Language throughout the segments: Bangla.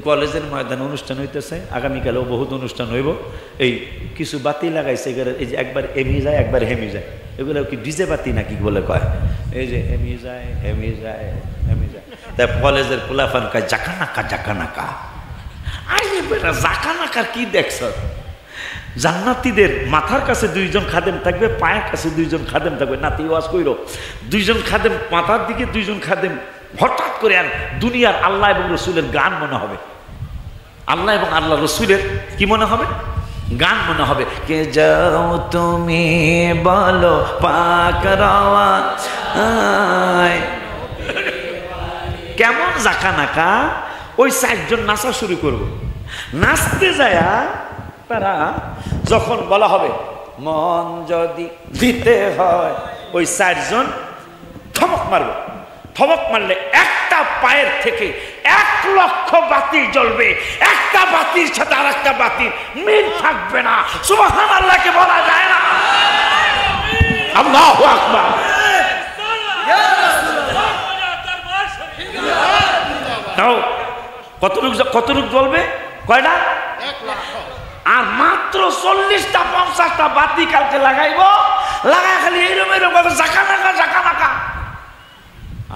কলেজের ময়দানে অনুষ্ঠান হইতেছে, আগামীকালেও বহুত অনুষ্ঠান হইব। এই কিছু বাতি লাগাইছে, এই যে একবার এমি যায় একবার হেমি যায়, এগুলো কি ডিজে বাতি নাকি বলে কয়, এই যে হেমি যায় হেমি যায় হেমি যায়। তাই কলেজের পোলাফান কয় জাকানাকা জাকানাকা। আরে বেটা জাকানাকা কি দেখছ? জান্নাতীদের মাথার কাছে দুইজন খাদেম থাকবে, পায়ের কাছে দুইজন খাদেম থাকবে। নাতি ওয়াজ কইরো, দুইজন খাদেম মাথার দিকে, দুইজন খাদেম। হঠাৎ করে আর দুনিয়ার আল্লাহ এবং রসুলের গান মনে হবে, আল্লাহ এবং আল্লাহ রসুলের কি মনে হবে? গান মনে হবে। কে যাও তুমি বলো পাক রওয়ান, কেমন জাকানাকা। ওই চারজন নাচা শুরু করবো। নাচতে যায়া তারা যখন বলা হবে মন যদি দিতে হয়, ওই চারজন থমক মারবে। থমক মারলে একটা পায়ের থেকে 1,00,000 বাতি জ্বলবে। একটা বাতির সাথে আর একটা বাতির মিল থাকবে না। সুবহানাল্লাহকে বলা যায় না? আল্লাহু আকবার। কতটুক জ্বলবে? কয়টা? 1,00,000। আর মাত্র 40টা 50টা বাতি কালকে লাগাইব। লাগাই খালি এইরকম এরকম জাকানাকা জাকানাকা।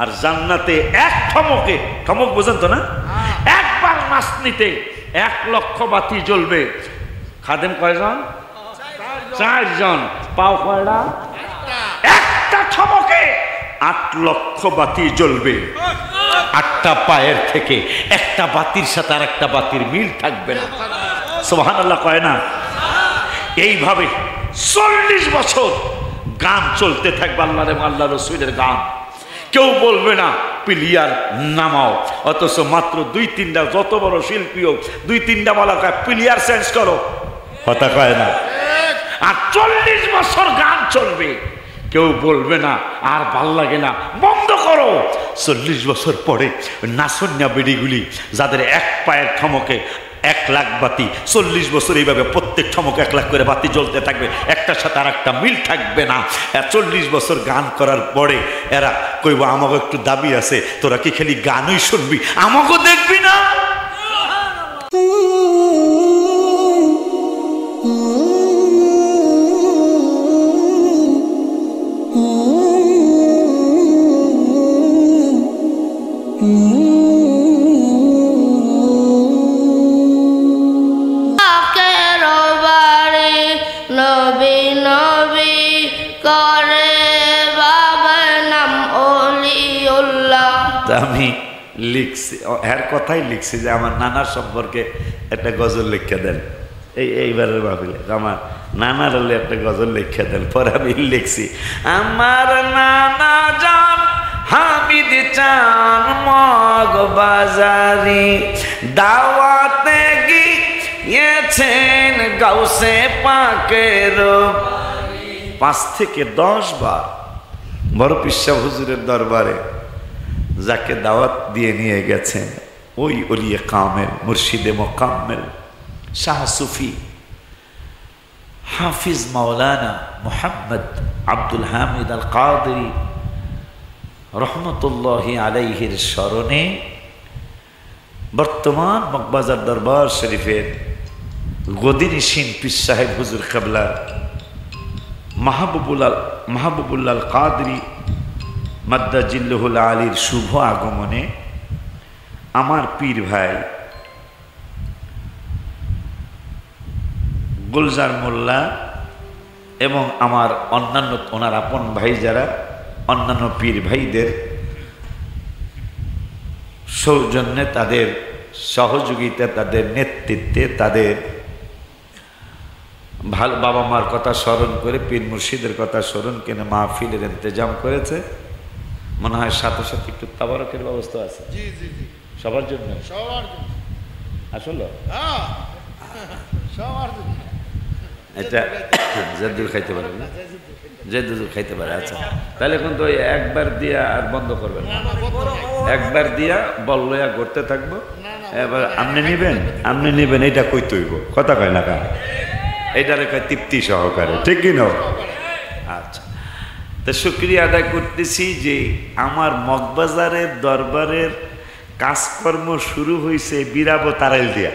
আর জান্নাতে এক ঠমকে, ঠমক বোঝেন তো না, একবার নাচনিতে 1,00,000 বাতি জ্বলবে। খাদেম কয়জন? 4জন। পাও কয়টা? একটা ঠমকে 8,00,000 বাতি জ্বলবে। 8টা পায়ের থেকে একটা বাতির সাথে আর একটা বাতির মিল থাকবে না। সুবহানাল্লাহ কয় না? এইভাবে 40 বছর গান চলতে থাকবে, আল্লাহর এবং আল্লাহ রসুলের গান। কেউ বলবে না প্লেয়ার নামাও, অথচ মাত্র 2-3টা, যত বড় শিল্পী হোক 2-3টা বলা কয় প্লেয়ার চেঞ্জ করো, কথা কয় না। আর 40 বছর গান চলবে, কেউ বলবে না আর ভাল লাগে না, বন্ধ করো। 40 বছর পরে নাচন্যা বেডিগুলি যাদের এক পায়ের থমকে 1,00,000 বাতি, 40 বছর এইভাবে প্রত্যেক ঠমকে 1,00,000 করে বাতি জ্বলতে থাকবে, একটার সাথে আর একটা মিল থাকবে না। 40 বছর গান করার পরে এরা কইব আমাকে একটু দাবি আছে, তোরা কি খালি গানই শুনবি, আমাকে দেখবি না? আমি লিখছি, এর কথাই লিখছি যে আমার নানার সম্পর্কে একটা গজল লিখে দেন। এইবারের মাহফিলে আমার নানার হলে একটা গজল লিখে দেন। পরে আমি লিখছি আমার নানা জান হামিদ চান মগবাজারি দাওয়াতে গিয়েছেন গাউসে পাকের 5 থেকে 10 বার বড় পিসা হুজুরের দরবারে যাকে দাওয়াত দিয়ে নিয়ে গেছেন ওই ওলিয়ে কামেল মুর্শিদে মোকাম্মেল শাহ সুফি হাফিজ মাওলানা মুহাম্মদ আব্দুল হামিদ আল কাদরি রহমতুল্লাহি আলাইহির স্মরণে বর্তমান মগবাজার দরবার শরীফের গদিনিশীন পীর সাহেব হুজুর কেবলার মাহবুবুল্লাহ কাদরি মাদ্দাজিল্লুহুল আলীর শুভ আগমনে আমার পীর ভাই গুলজার মোল্লা এবং আমার অন্যান্য ওনার আপন ভাই যারা অন্যান্য পীর ভাইদের সৌজন্যে, তাদের সহযোগিতা, তাদের নেতৃত্বে, তাদের ভালো বাবা মার কথা স্মরণ করে পীর মুর্শিদের কথা স্মরণ করে মাহফিলের ইন্তজাম করেছে। মনে হয় সাথে সাথে একটু তাবারকের ব্যবস্থা আছে সবার জন্য। আসলে এটা জেদুল খাইতে পারে না, জেদুল খাইতে পারে। আচ্ছা তাহলে কিন্তু ওই একবার দিয়া আর বন্ধ করবেন না, একবার দিয়া বল লইয়া করতে থাকবো। এবার আপনি নিবেন এটা কই তৈব, কথা কয় না কা, এইটারে কয় তৃপ্তি সহকারে, ঠিক কি না? আচ্ছা তো শুকরিয়া আদায় করতেছি যে আমার মগবাজারের দরবারের কাজকর্ম শুরু হয়েছে বিরাবো তারাইল দিয়া।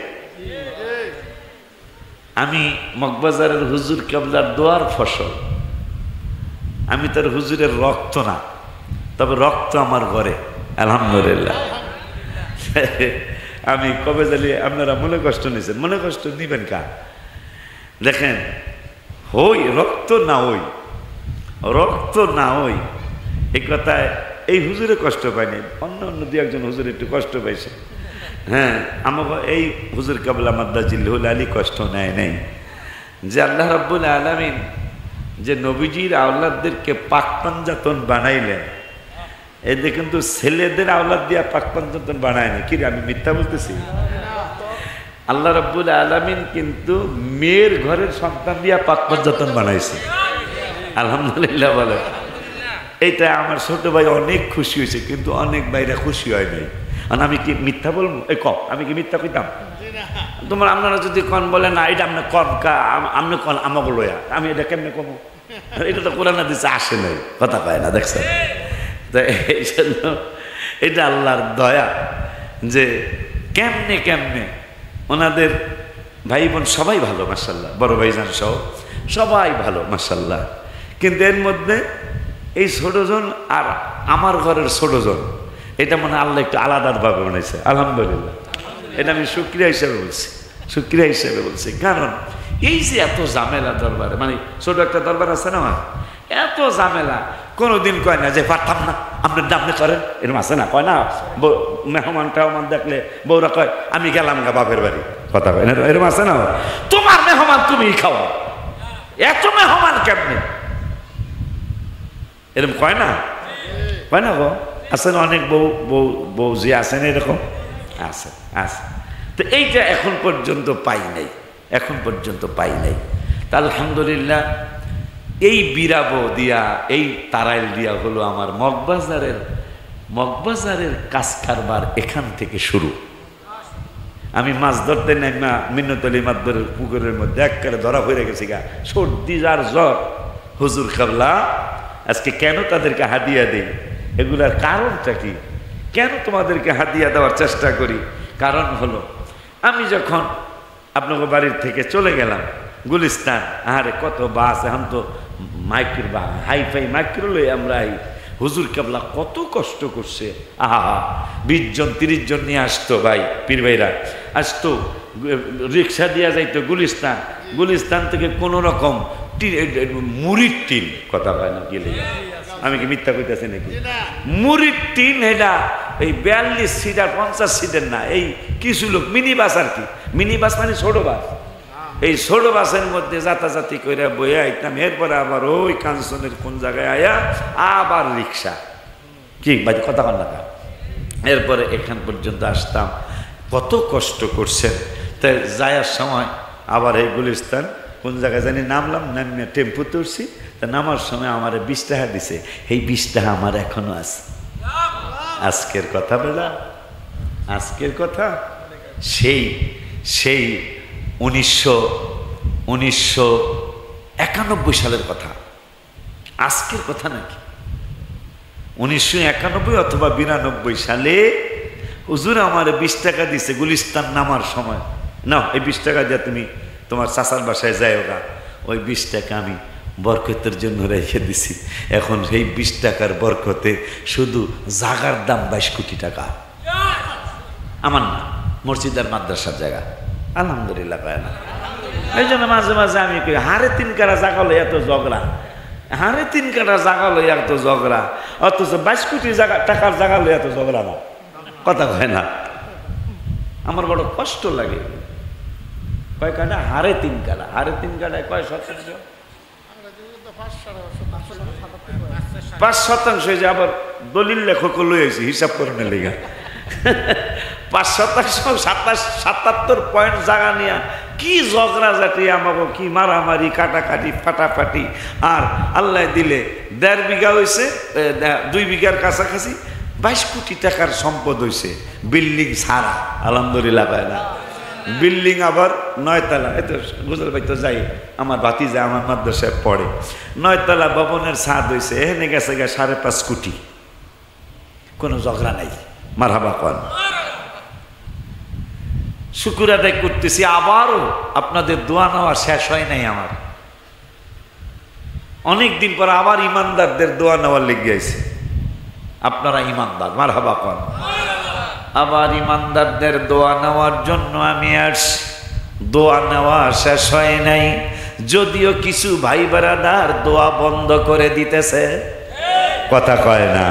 আমি মগবাজারের হুজুর কেবলার দোয়ার ফসল। আমি তার হুজুরের রক্ত না, তবে রক্ত আমার ঘরে, আলহামদুলিল্লাহ। আমি কবে জানি আপনারা মনে কষ্ট নিয়েছেন, মনে কষ্ট নিবেন কা? দেখেন, হই রক্ত না ওই, রক্ত না ওই, এই কথায় এই হুজুরে কষ্ট পায়নি, অন্য অন্য দু একজন হুজুর একটু কষ্ট পাইছে। হ্যাঁ, আমাকে এই হুজুর কাবলা মাদ্দাজিল্লুল আলী কষ্ট নেয় নেই, যে আল্লাহ রাব্বুল আলামিন যে নবীজির আওলাদদেরকে পাকপাঞ্জাতন বানাইলেন, এদের কিন্তু ছেলেদের আওলাদ দিয়া পাকপাঞ্জাতন বানায়নি। কি রে, আমি মিথ্যা বলতেছি? আল্লাহ রাব্বুল আলামিন কিন্তু মেয়ের ঘরের সন্তান দিয়া পাকপাঞ্জাতন বানাইছে, আলহামদুলিল্লাহ বলে। এইটা আমার ছোট ভাই অনেক খুশি হয়েছে, কিন্তু অনেক ভাইরা খুশি হয় নাই। আর আমি কি মিথ্যা বলবো? আমি কি মিথ্যা কইতাম? তোমার আপনারা যদি কন বলে না এটা আপনি কন কা, আপনি কন আমাকে লয়া, আমি এটা কেমনে কমো? এটা তো কোরআন হাদিসে আসে নাই, কথা পায় না, দেখছেন? তো এই জন্য এটা আল্লাহর দয়া যে কেমনে কেমনে ওনাদের ভাই বোন সবাই ভালো মাশাআল্লাহ, বড় ভাইজান সহ সবাই ভালো মাশাআল্লাহ। কিন্তু এর মধ্যে এই ছোটজন আর আমার ঘরের ছোটজন, এটা মনে আল্লাহ একটু আলাদাভাবে বানাইছে, আলহামদুলিল্লাহ। এটা আমি শুকরিয়া হিসেবে বলছি, শুকরিয়া হিসেবে বলছি। কারণ এই যে এত ঝামেলা দরবারে, মানে ছোট একটা দরবার আছে না, এত ঝামেলা, কোনোদিন কয় না যে পারতাম না, আপনার দামনে করেন, এরকম আছে না, কয় না? মেহমান টেহমান দেখলে বউরা কয় আমি গেলাম গা বাপের বাড়ি, কথা কয় না, এরকম আছে না? তোমার মেহমান তুমি খাওয়া, এত মেহমান কেমনে, এরকম কয় না? কয় না গো? আছেন অনেক বউ যে আছেন এরকম, আছে আছে। তো এইটা এখন পর্যন্ত পাই নাই, এখন পর্যন্ত পাই নাই। তা আলহামদুলিল্লাহ এই বিরাবো দিয়া, এই তারাইল দিয়া হলো আমার মগবাজারের কাজ কারবার এখান থেকে শুরু। আমি মাছ ধরতে নাই না, মিন্নতলি মাদবরের পুকুরের মধ্যে একবারে ধরা হয়ে গেছি গা, সর্দি আর জ্বর। হুজুর কাবলা আজকে কেন তাদেরকে হাদিয়া দেই, এগুলার কারণটা কি, কেন তোমাদেরকে হাদিয়া দেওয়ার চেষ্টা করি? কারণ হলো আমি যখন আপনাকে বাড়ির থেকে চলে গেলাম গুলিস্তান, আরে কত বাস, এখন তো মাইক্রো বা হাইফাই মাইক্রো লই আমরা, হুজুর কেবলা কত কষ্ট করছে, আহা 20 জন 30 জন নিয়ে আসতো ভাই, পীর ভাইরা আসতো, রিক্সা দিয়া যাইতো গুলিস্তান থেকে কোনো রকম মুড়ির টিন, কথা হয় না গেলে, আমি কি মিথ্যা কইতেছি নাকি? মুড়ির টিন, এটা এই 42 সিট আর 50 সিটের না, এই কিছু লোক মিনি বাস, আর কি মিনি বাস মানে ছোট বাস, এই ছোট বাসের মধ্যে যাতাযাতি করে বয়ে আইতাম। এরপরে আবার ওই কাঞ্চনের কোন জায়গায় আয়া আবার রিক্সা, কি ভাই কথা কন না? এরপরে এখান পর্যন্ত আসতাম, কত কষ্ট করছেন। তাই যাওয়ার সময় আবার এই গুলিস্তান কোন জায়গায় জানি নামলাম, নামিয়ে টেম্পুতে উঠছি, তা নামার সময় আমার 20 টাকা দিছে, এই 20 টাকা আমার এখনো আছে। আজকের কথা বেলা, আজকের কথা সেই 1991 সালের কথা, আজকের কথা নাকি? 1991 অথবা 92 সালে হুজুর আমার 20 টাকা দিছে গুলিস্তান নামার সময়। না, এই 20 টাকা দিয়ে তুমি তোমার চাচার বাসায় যাই ওগা, ওই 20 টাকা আমি বরকতের জন্য রেখে দিছি। এখন সেই 20 টাকার বরকতে শুধু জাগার দাম 22 কোটি টাকা, আমার না, মসজিদ আর মাদ্রাসার জায়গা, আলহামদুলিল্লাহ পায় না। এই জন্য মাঝে মাঝে আমি কই, হারে 3 কাটা জাগা লই এত ঝগড়া, হারে 3 কাটা জাগা লই এত ঝগড়া, অথচ 22 কোটি টাকার জাগা লই এত ঝগড়া না, কথা কয় না। আমার বড় কষ্ট লাগে। কয় কাটা? হারে 3 কাটা, হারে 3 কাটায় কয় শতাংশ? 5% হয়ে যায়। আবার দলিল লেখক লই আইছি হিসাব করে না লেগা, 5% 77 পয়েন্ট জায়গা নিয়ে কি ঝগড়া জাতি, আমাকে কি মারামারি কাটাকাটি ফাটাফাটি। আর আল্লাহ দিলে 1.5 বিঘা হয়েছে, 2 বিঘার কাছাকাছি 22 কোটি টাকার সম্পদ হয়েছে, বিল্ডিং ছাড়া, আলহামদুলিল্লাহ পায় না। বিল্ডিং আবার 9 তলা, এত গুজর ভাই তো যাই, আমার ভাতিজা আমার মাদ্রাসায় পড়ে, 9 তলা ভবনের ছাদ হয়েছে, এখানে গেছে 5.5 কোটি, কোনো ঝগড়া নাই, মারহাবা কন। শুকর আদায় করতেছি, আবারও আপনাদের দোয়া নেওয়া শেষ হয় নাই আমার। অনেক দিন পর আবার ইমানদারদের দোয়া নেওয়ার লেগে আছে। আপনারা ইমানদার, মারহাবা কোন। আবার ইমানদারদের দোয়া নেওয়ার জন্য আমি আসছি। দোয়া নেওয়া শেষ হয় নাই, যদিও কিছু ভাই বেরাদার দোয়া বন্ধ করে দিতেছে, কথা কয় না।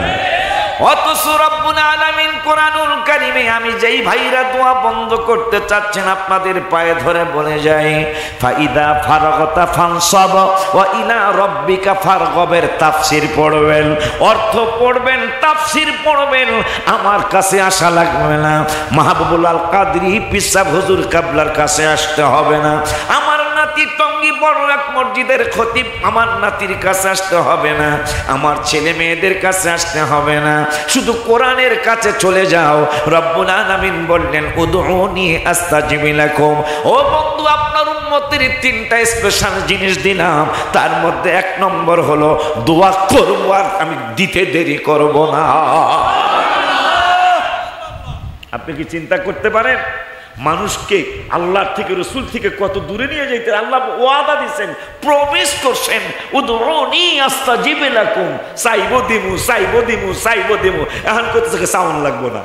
অথচ রব্বুল আলামিন কোরআনুল কারীমে আমি যেই ভাইরা দোয়া বন্ধ করতে চাচ্ছেন আপনাদের পায়ে ধরে বলে যাই, ফাইদা ফারাগতা ফানসাব ওয়া ইলা রাব্বিকা ফারগবের তাফসীর পড়বেন, অর্থ পড়বেন, তাফসীর পড়বেন। আমার কাছে আসা লাগবে না, মাহবুবুল আল কাদরি পিসাব হুজুর কাবলার কাছে আসতে হবে না, আমার নাতি টঙ্গী বড় এক মসজিদের খতিব আমার নাতির কাছে আসতে হবে না, আমার ছেলে মেয়েদের কাছে আসতে হবে না, শুধু কোরআনের কাছে চলে যাও। রব্বুল আলামিন বললেন উদউনি আস্তাজিব লাকুম। ও বন্ধু, আপনার উম্মতের তিনটা স্পেশাল জিনিস দিলাম, তার মধ্যে এক নম্বর হলো দোয়া করব, আর আমি দিতে দেরি করব না। আপনি কি চিন্তা করতে পারেন মানুষকে আল্লাহ থেকে, রসুল থেকে কত দূরে নিয়ে যাইতে? আল্লাহ ওয়াদা দিচ্ছেন, প্রমিস করছেন, উদউনি আস্তাজিব লাকুম, চাইবো দিমু, চাইবো দিমু, চাইবো দিমু। এখন করতেছে সাউন্ড লাগবো না।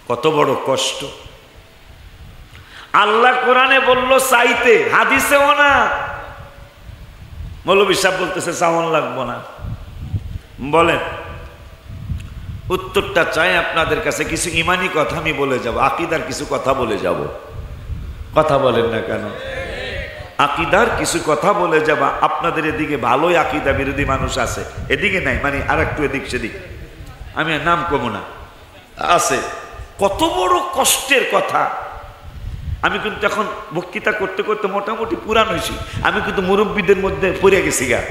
কত বড় কষ্ট। আল্লাহ কোরআনে বলল চাইতে, হাদিসেও না। মৌলভী সাহেব বলতেছে সাউন্ড লাগবো না। বলেন, উত্তরটা চাই আপনাদের কাছে। কিছু ইমানি কথা আমি বলে যাব, আকীদার কিছু কথা বলে যাব। কথা বলেন না কেন? আকীদার কিছু কথা বলে যাব। আপনাদের এদিকে ভালোই আকীদা বিরোধী মানুষ আছে, এদিকে নাই, মানে আর একটু এদিক সেদিক, আমি নাম কমু না, আছে। কত বড় কষ্টের কথা। আমি কিন্তু এখন বক্তৃতা করতে করতে মোটামুটি পুরান হয়েছি। আমি কিন্তু মুরব্বীদের মধ্যে পড়ে গেছি গা।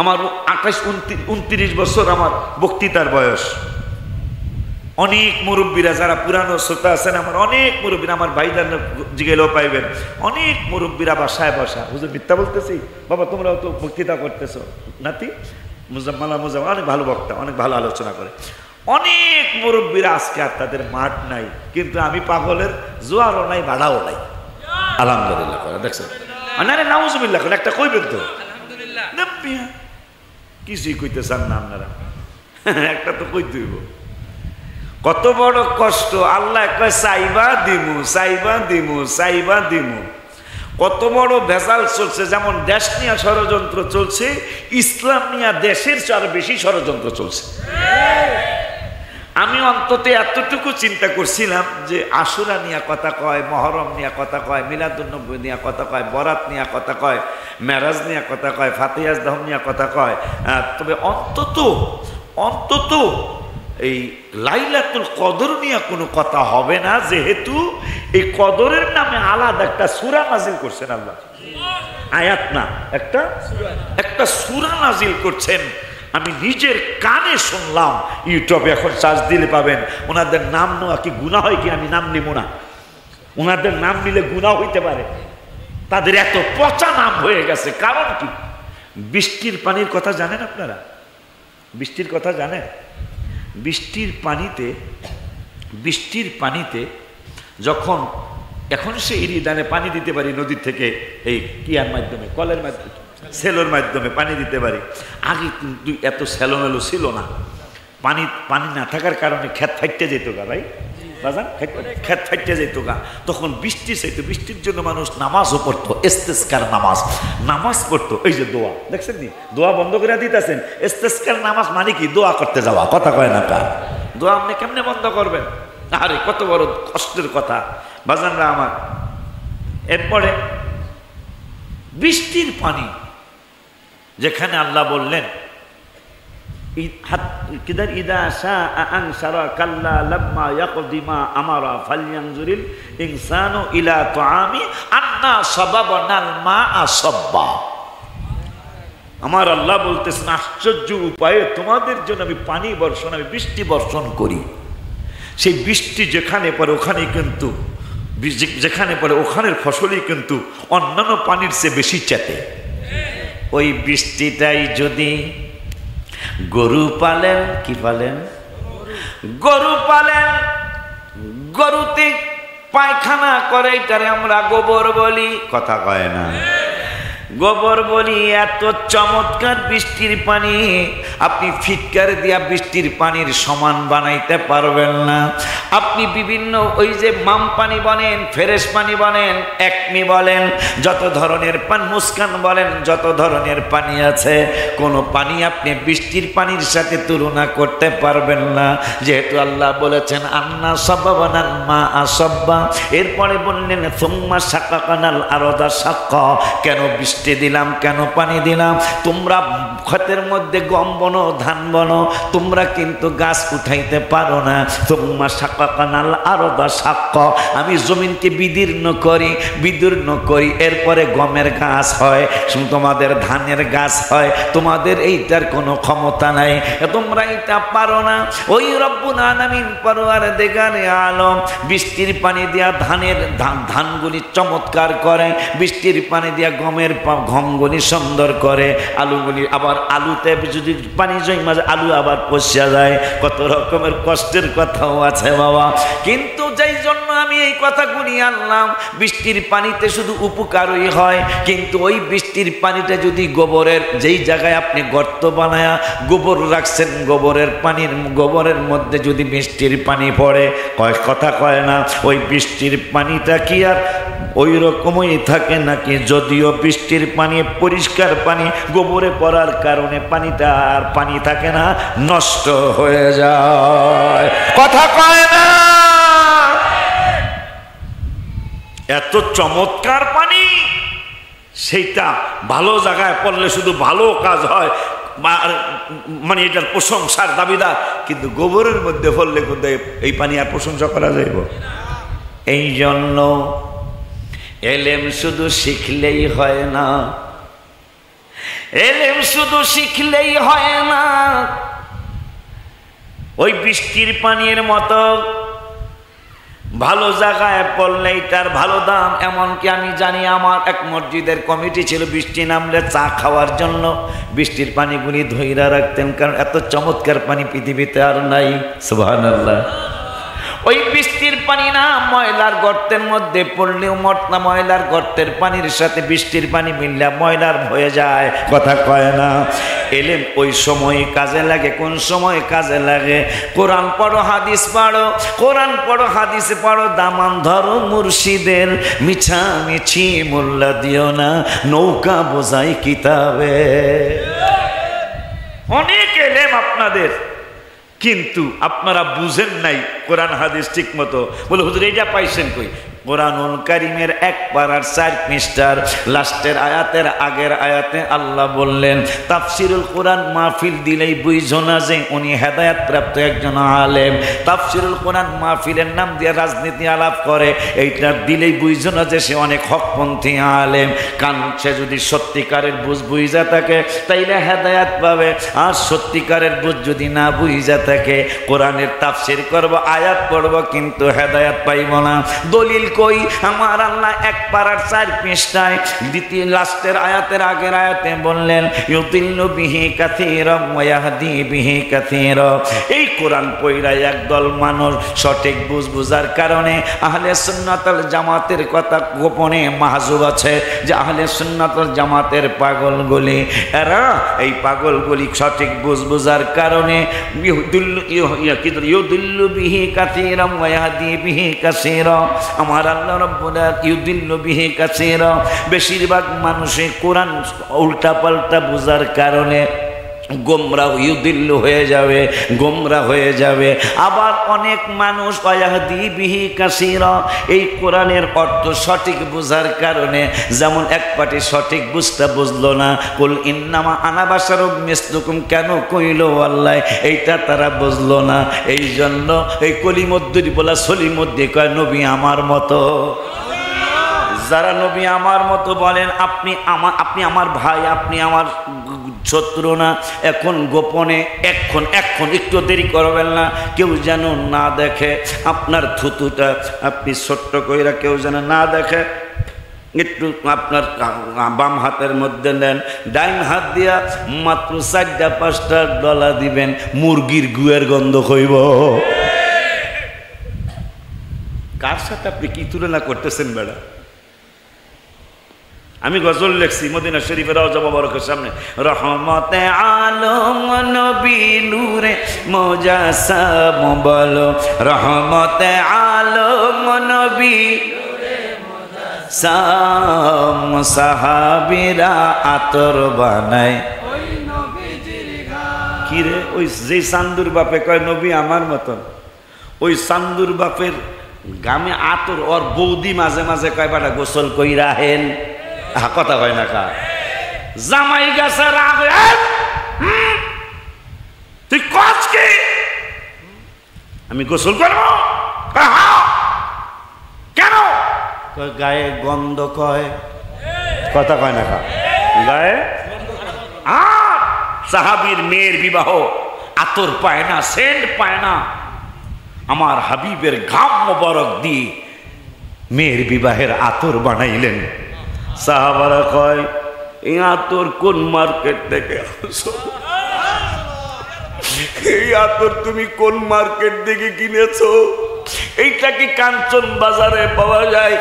আমার 28-29 বছর আমার বক্তৃতার বয়স। অনেক মুরব্বীরা যারা পুরানো শ্রোতা আছেন, আমার অনেক মুরব্বীরা, আমার ভাইদার জিগেলেও পাইবেন, অনেক মুরব্বীরা বাসায় বসা, হুজুর মিথ্যা বলতেছি, বাবা তোমরাও তো বক্তৃতা করতেছ, নাতি মুজাম্মালা অনেক ভালো বক্তা, অনেক ভালো আলোচনা করে। অনেক মুরব্বীরা আজকে আর তাদের মাঠ নাই, কিন্তু আমি পাগলের জোয়ারও নাই, বাড়াও নাই। আলহামদুলিল্লাহ করে দেখছেন, না নাউজুবিল্লাহ করে একটা কইবেন তো, কিছুই কইতে চান না আপনারা, একটা তো কইতে হইব। কত বড় কষ্ট। আল্লাহ কয় চাইবা দিমু, চাইবা দিমু, চাইবা দিমু। কত বড় ভেজাল চলছে। যেমন দেশ নিয়ে ষড়যন্ত্র চলছে, ইসলাম নিয়ে দেশের চেয়ে বেশি ষড়যন্ত্র চলছে। আমি অন্তত এতটুকু চিন্তা করছিলাম যে আশুরা নিয়ে কথা কয়, মহরম নিয়ে কথা কয়, মিলাদুন্নবী নিয়ে কথা কয়, বরাত নিয়ে কথা কয়, মেরাজ নিয়ে কথা কয়, ফাতিহাজ দহম নিয়ে কথা কয়, তবে অন্তত এই লাইলাতুল কদর নিয়ে কোনো কথা হবে না, যেহেতু এই কদরের নামে আলাদা একটা সূরা নাজিল করছেন আল্লাহ। আয়াত না, একটা সূরা নাজিল করছেন। আমি নিজের কানে শুনলাম, ইউটিউবে এখন সার্চ দিলে পাবেন। ওনাদের নাম নেওয়া কি গুনাহ হয় কি? আমি নাম নিব না, ওনাদের নাম নিলে গুনাহ হইতে পারে। তাদের এত পচা নাম হয়ে গেছে। কারণ কি? বৃষ্টির পানির কথা জানেন আপনারা? বৃষ্টির কথা জানেন? বৃষ্টির পানিতে যখন এখন সে ইরিদানে পানি দিতে পারি নদীর থেকে, এই কিয়ার মাধ্যমে, কলের মাধ্যমে, সেলোর মাধ্যমে পানি দিতে পারি। আগে কিন্তু এত সেলোমেলো ছিল না। পানি না থাকার কারণে ক্ষেত ফাইটে যেত গা, ভাই বাজান, ক্ষেত ফাইটে যেত গা। তখন বৃষ্টি চাইতো, বৃষ্টির জন্য মানুষ নামাজও পড়তো, ইস্তেসকার নামাজ পড়তো। এই যে দোয়া দেখছেন নি, দোয়া বন্ধ করে দিতেছেন। ইস্তেসকার নামাজ মানে কি? দোয়া করতে যাওয়া, কথা কয় না কা? দোয়া আপনি কেমনে বন্ধ করবেন? আরে কত বড় কষ্টের কথা বাজানরা আমার। এরপরে বৃষ্টির পানি, যেখানে আল্লাহ বললেন ইদা শাআ আনসারা কাল্লা লাম্মা ইয়াকদি মা আমারা ফালয়ানজুরিল ইনসানু ইলা তুআমি আন্না সাবাবনাল মাআ সাব্বা। আমার আল্লাহ বলতেছেন আশ্চর্য উপায়ে তোমাদের জন্য আমি পানি বর্ষণ, আমি বৃষ্টি বর্ষণ করি। সেই বৃষ্টি যেখানে পড়ে ওখানে কিন্তু, যেখানে পড়ে ওখানের ফসলই কিন্তু অন্যান্য পানির চেয়ে বেশি চেতে। ওই বৃষ্টিটাই যদি গরু পালেন, কি পালেন? গরু পালেন, গরুতে পায়খানা করে, এটারে আমরা গোবর বলি, কথা কয় না, গোবর বলি। এত চমৎকার বৃষ্টির পানি আপনি ফিটকার দিয়া বৃষ্টির পানির সমান বানাইতে পারবেন না। আপনি বিভিন্ন ওই যে মাম পানি বলেন, ফ্রেশ পানি বলেন, একমি বলেন, যত ধরনের পানি, মুস্কান বলেন, যত ধরনের পানি আছে, কোনো পানি আপনি বৃষ্টির পানির সাথে তুলনা করতে পারবেন না। যেহেতু আল্লাহ বলেছেন আন্না সাব্বানাল মা আসব্বা, এরপরে বললেন সুম্মা শাকাকানাল আরদা শাক্কা। কেন বৃষ্টি দিলাম, কেন পানি দিলাম? তোমরা ক্ষেতের মধ্যে গম বনো, ধান বনো, তোমরা কিন্তু গাছ উঠাইতে পারো না। তোমরা শাকাকানাল আরদা শাক্কা, আমি জমিনকে বিদীর্ণ করি, এরপরে গমের গাছ হয়, তোমাদের ধানের গাছ হয়, তোমাদের এইটার কোনো ক্ষমতা নাই, তোমরা এটা পারো না। ওই রব্বুল আলামিন পরওয়ারদিগারে আলম বৃষ্টির পানি দিয়া ধানগুলি চমৎকার করে, বৃষ্টির পানি দিয়া গমগুলি সুন্দর করে, আলুগুলি আবার আলুতে যদি পানি জমা যায় আলু আবার পচা যায়, কত রকমের কষ্টের কথাও আছে বাবা। কিন্তু যেই জন্য আমি এই কথাগুলি আনলাম, বৃষ্টির পানিতে শুধু উপকারই হয়, কিন্তু ওই বৃষ্টির পানিটা যদি গোবরের, যেই জায়গায় আপনি গর্ত বানায়া গোবর রাখছেন, গোবরের মধ্যে যদি বৃষ্টির পানি পড়ে, কথা কয় না, ওই বৃষ্টির পানিটা কি আর ওই রকমই থাকে নাকি? যদিও বৃষ্টির পানি পরিষ্কার পানি, গোবরে পড়ার কারণে পানিটা আর পানি থাকে না, নষ্ট হয়ে যায়, কথা কয় না। এত চমৎকার পানি, সেইটা ভালো জায়গায় পড়লে শুধু ভালো কাজ হয়, মানে এটার প্রশংসার দাবিদার, কিন্তু গোবরের মধ্যে পড়লে কিন্তু এই পানি আর প্রশংসা করা যাইব? এই জন্য এলেম শুধু শিখলেই হয় না, এলেম শুধু শিখলেই হয় না, ওই বৃষ্টির পানির মতো ভালো জায়গায় পড়লেই তার ভালো দাম। এমনকি আমি জানি আমার এক মসজিদের কমিটি ছিল, বৃষ্টি নামলে চা খাওয়ার জন্য বৃষ্টির পানিগুলি ধইরা রাখতেন, কারণ এত চমৎকার পানি পৃথিবীতে আর নাই। সুবহানাল্লাহ। ওই বৃষ্টির পানি না ময়লার গর্তের মধ্যে পড়লেও মতনা ময়লার গর্তের পানির সাথে বৃষ্টির পানি মিললে ময়লার হয়ে যায়, কথা কয় না। এলেম ওই সময় কাজে লাগে। কোন সময় কাজে লাগে? কোরআন পড়ো, হাদিস পড়ো, কোরআন পড়ো, হাদিস পড়ো, দামান ধরো মুর্শিদের, মিছামিছি মোল্লা দিও না, নৌকা বোঝাই কিতাবে। অনেক এলেম আপনাদের, কিন্তু আপনারা বুঝেন নাই কোরআন হাদিস ঠিক মতো। বলে হুজুর এইটা পাইছেন কই? কোরআনুল কারীমের 1 পারার 4 পৃষ্ঠার লাস্টের আয়াতের আগের আয়াতে আল্লাহ বললেন, তাফসিরুল কোরআন মাহফিল দিলেই বুঝো না যে উনি হেদায়েত প্রাপ্ত একজন আলেম। তাফসিরুল কোরআন মাহফিলের নাম দিয়ে রাজনীতি আলাপ করে, এইটা দিলেই বুঝো না যে সে অনেক হকপন্থী আলেম। কারণ সে যদি সত্যিকারের বুঝা থাকে তাইলে হেদায়েত পাবে, আর সত্যিকারের বুঝ যদি না বুঝা থাকে, কোরআনের তাফসির করব, আয়াত পড়ব, কিন্তু হেদায়েত পাইব না। দলিল কই? আমার আল্লাহ 1 পারার 4 পৃষ্ঠায় দ্বিতীয় লাস্টের আয়াতের আগের আয়াতে বললেন, ইউদিল্লু বিহি কাসীরাম ওয়া ইয়াহদি বিহি কাসীরা। এই কোরআন পড়া একদল মানুষ সঠিক বুঝার কারণে আহলে সুন্নাত ওয়াল জামাতের কথা গোপনে মাহজুব আছে, যে আহলে সুন্নাত ওয়াল জামাতের পাগলগুলি, এরা এই পাগলগুলি সঠিক বুঝার কারণে ইউদিল্লু বিহি কাসীরাম ওয়া ইয়াহদি বিহি কাসীরা। আমার আল্লাহ রাব্বুল ইউদিল্লু বিহি কাসীরা, বেশিরভাগ মানুষে কোরআন উল্টা পাল্টা বুঝার কারণে গোমরাহ ইউদিল্লু হয়ে যাবে, গোমরাহ হয়ে যাবে। আবার অনেক মানুষ ওয়াহদি বিহি কাসীরা, এই কোরআনের অর্থ সঠিক বুঝার কারণে, যেমন এক পাটি সঠিক বুঝলো না, কুল ইন্নামা আনা বাশারুম মিসলুকুম, কেন কইলো আল্লাহ, এইটা তারা বুঝলো না। এই জন্য এই কলিমদ্দুরি বলা সলিমদ্দি কয় নবী আমার মতো। যারা নবী আমার মতো বলেন, আপনি আমার ভাই, আপনি আমার শত্রু না, এখন গোপনে এখন একটু দেরি করবেন না, কেউ যেন না দেখে আপনার থুতুটা, আপনি ছোট্ট কইরা কেউ যেন না দেখে, একটু আপনার বাম হাতের মধ্যে নেন, ডাইন হাত দিয়া মাত্র 4-5টা ডলা দিবেন, মুরগির গুয়ের গন্ধ হইব। কার সাথে আপনি কি তুলনা করতেছেন বেড়া? আমি গজল লেখছি মদিনা শরীফের রওজা মুবারকের সামনে, রহমতে আলম নবী নূরে মুজাসসাম বলো, রহমতে আলম নবী সাহাবীরা আতর বানায় কি রে? ওই যে চান্দুর বাপে কয় নবী আমার মতন, ওই চান্দুর বাপের গামে আতর ওর বৌদি মাঝে মাঝে কয় বাটা গোসল কইরা হেন, কথা কয় না কা জামাই গাছে রাগ, তুই কস কি আমি গোসল করবো? কেন? গায়ে গন্ধ, কয় কথা কয় না কা গায়ে। সাহাবীর মেয়ের বিবাহ, আতর পায় না, সেন্ট পায় না, আমার হাবিবের ঘাম মোবারক দিয়ে মেয়ের বিবাহের আতর বানাইলেন। সাহাবারা কয় এই আতর কোন মার্কেট থেকে আনছো? এই আতর তুমি কোন মার্কেট থেকে কিনেছো? এইটা কি কাঞ্চন বাজারে পাওয়া যায়?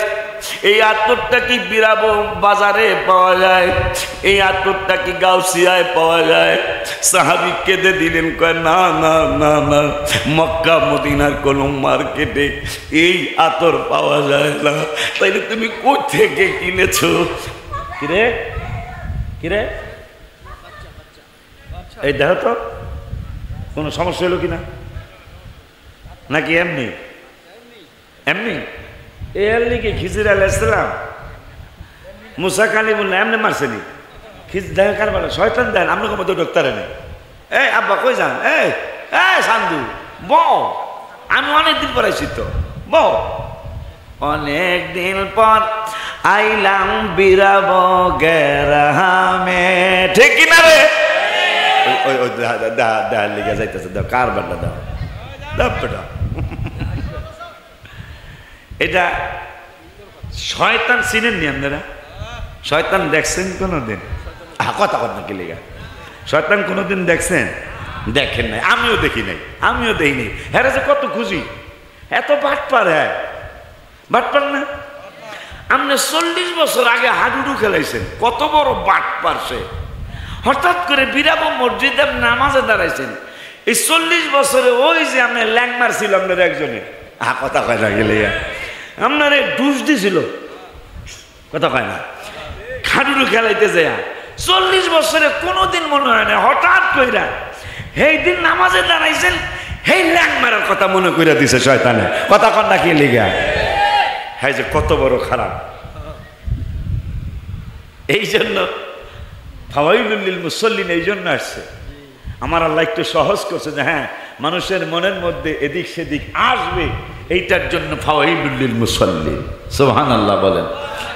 এই আতরটা কি বিরাবো বাজারে পাওয়া যায়? এই আতরটা কি গাউসিয়ায় পাওয়া যায়? সাহাবী কেঁদে দিলেন, কয় না না না না, মক্কা মদিনার কোন মার্কেটে এই আতর পাওয়া যায় না। তাইলে তুমি কোথা থেকে কিনেছো? কিরে কিরে এই দেখো তো কোনো সমস্যা হলো কিনা, নাকি এমনি এমনি? এর লিগে খিজির আলাইহিস সালাম মুসা কালিমুল্লাহ এমনি মারছেনি। দেখা কারবার শয়তান দেন আপনার মতো ডক্টরে নেই। এই আব্বা কই যান? এই সান্দু বউ, আমি অনেকদিন পর আইছি তো, বউ অনেক দিন পর আইলাম বিরাব গেরামে, ঠিক কিনা রে? ওই ওই দেহার লিগে যাইতেছে, দাও কারবারটা দাও, দাও বেটা। এটা শয়তান চিনেননি আপনারা? শয়তান দেখছেন কোনোদিন? কথা কথা কি লেগা শয়তান কোনোদিন দেখছেন? দেখেন নাই, আমিও দেখি নাই, আমিও দেখিনি। হ্যাঁ যে কত খুশি, এত বাটপার, হ্যাঁ বাটপার না? আপনি 40 বছর আগে হাডুডু খেলাইছেন, কত বড় বাটপার সে। হঠাৎ করে বিরাম মসজিদে নামাজে দাঁড়াইছেন, এই 40 বছরে ওই যে আপনার ল্যাং মারছিল আপনার একজনে, কথা কয় না গেলে আপনার ডুস দিছিল, কথা কয় না, হাডুডু খেলাইতে যায় 40 বছরে কোনোদিন মনে হয় না, হঠাৎ কইরা এই দিন নামাজে দাঁড়াইছেন, এই ল্যাং মারার কথা মনে কইরা দিছে শয়তানে, কথা কন না কি লিগা? হ্যাঁ যে কত বড় খারাপ। এই জন্য ফাওয়াইলুল লিল মুসাল্লিন এই জন্য আসছে। আমার আল্লাহ একটু সহজ করছে যে হ্যাঁ মানুষের মনের মধ্যে এদিক সেদিক আসবে, এইটার জন্য ফাওয়াইলুল লিল মুসাল্লিন। সুবহানাল্লাহ বলেন।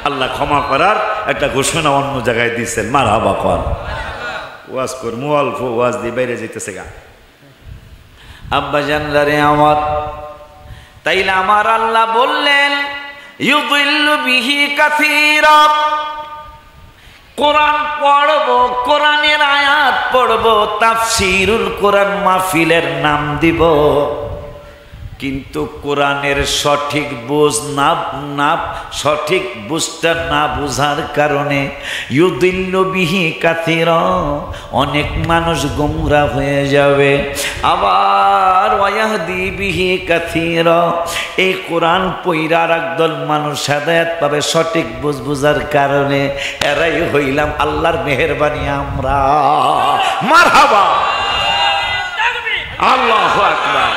আল্লাহ ক্ষমা করার একটা ঘোষণা অন্য জায়গায় দিয়েছেন, মারহাবা কর। ওয়াজ কর মুআলফ ওয়াজ দিয়ে বাইরে যাইতেছে গা। আব্বা জানলারে আমার, তাইলে আমার আল্লাহ বললেন ইউদিল্লু বিহি কাসীরা, কোরআন পড়বো, কোরআনের আয়াত পড়বো, তাফসীরুল কোরআন মাহফিলের নাম দিব, কিন্তু কোরআনের সঠিক বুঝ না সঠিক বুঝটা না বুঝার কারণে ইউদিল্লু বিহি কাসীরা, অনেক মানুষ গোমরাহ হয়ে যাবে। আবার ওয়াহদি বিহি কাসীরা, এই কোরআন পইরার একদল মানুষ হেদায়েত পাবে সঠিক বুঝ বুঝার কারণে। এরাই হইলাম আল্লাহর মেহেরবানি আমরা। মারহাবা, আল্লাহু আকবার।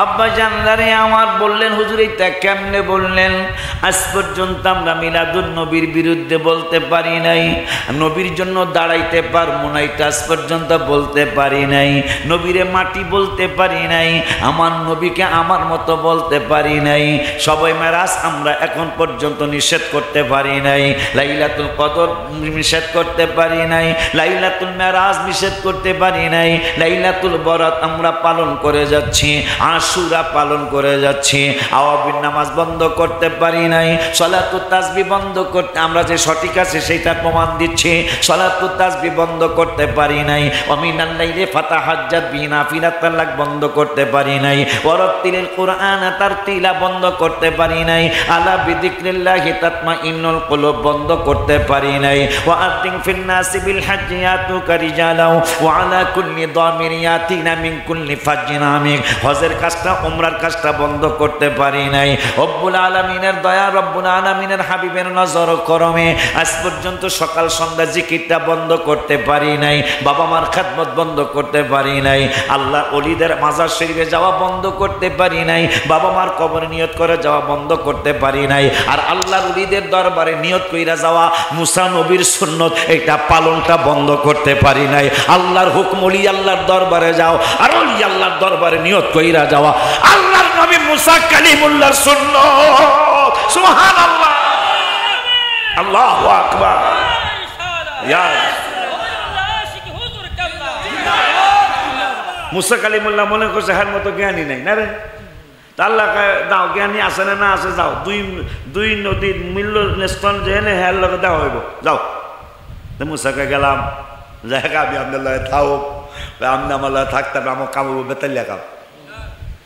আব্বা জানদারে আমার বললেন, হুজুর এইটা কেমনে বললেন? আজ পর্যন্ত আমরা মিলাদুন নবীর বিরুদ্ধে বলতে পারি নাই, নবীর জন্য দাঁড়াইতে পারবো না এটা আজ পর্যন্ত বলতে পারি নাই, নবীরে মাটি বলতে পারি নাই, আমার নবীকে আমার মতো বলতে পারি নাই, সবাই মেরাজ আমরা এখন পর্যন্ত নিষেধ করতে পারি নাই, লাইলাতুল কদর নিষেধ করতে পারি নাই, লাইলাতুল মেরাজ নিষেধ করতে পারি নাই, লাইলাতুল বরাত আমরা পালন করে যাচ্ছি, আশুরা পালন করে যাচ্ছি, আওয়াবিন নামাজ বন্ধ করতে পারি নাই, সলাতুত তাসবিহ বন্ধ করতে আমরা যে সঠিক আছে সেইটা প্রমাণ দিচ্ছি, সলাতুত তাসবিহ বন্ধ করতে পারি নাই, ওয়ামিনাল লাইলি ফাতাহাজ্জাত বিহি নাফিলাতান লাক বন্ধ করতে পারি নাই, ওয়ারাত্তিলিল কুরআন তারতিলা বন্ধ করতে পারি নাই, আলা বিযিকরিল্লাহি তাতমাইন্নুল কুলুব বন্ধ করতে পারি নাই, ওয়াআযিম ফিন নাসি বিল হাজ্জি ইয়াতুকা রিজালাও ওয়া আলা কুল্লি দামির ইয়াতিনা মিন কুল্লি ফাজ্জিন আমিক হজের কাজটা উমরার কাজটা বন্ধ করতে পারি নাই। রব্বুল আলামিনের দয়া, রব্বুল আলামিনের হাবিবের নজর করমে আজ পর্যন্ত সকাল সন্ধ্যা জিকিরটা বন্ধ করতে পারি নাই, বাবা মার খেদমত বন্ধ করতে পারি নাই, আল্লাহ ওলিদের মাজার শরীফে যাওয়া বন্ধ করতে পারি নাই, বাবা মার কবরে নিয়ত করে যাওয়া বন্ধ করতে পারি নাই, আর আল্লাহর ওলিদের দরবারে নিয়ত কইরা যাওয়া মুসা নবীর সুন্নত এটা পালনটা বন্ধ করতে পারি নাই। আল্লাহর হুকুম ওলি আল্লাহর দরবারে যাও, আর ওলি আল্লাহর দরবারে নিয়ত কইরা যাওয়া আল্লাহর নবী মুসা কালিমুল্লাহর সুন্নাত। সুবহানাল্লাহ, আল্লাহু আকবার। ইয়া মুসা কালিমুল্লাহ মনে করছে হার মতো জ্ঞানী নাই না রে, আল্লাহ দাও জ্ঞানী আছে না আছে, যাও দুই নদীর মিলন যেনে হ্যার লোক দেওয়া হইব, যাও। মুসাকে গেলাম, জায়গা আমি আপনার থাও, আপনি আমার থাকতে হবে, আমার কাম হবো বেতালিয়া কাম।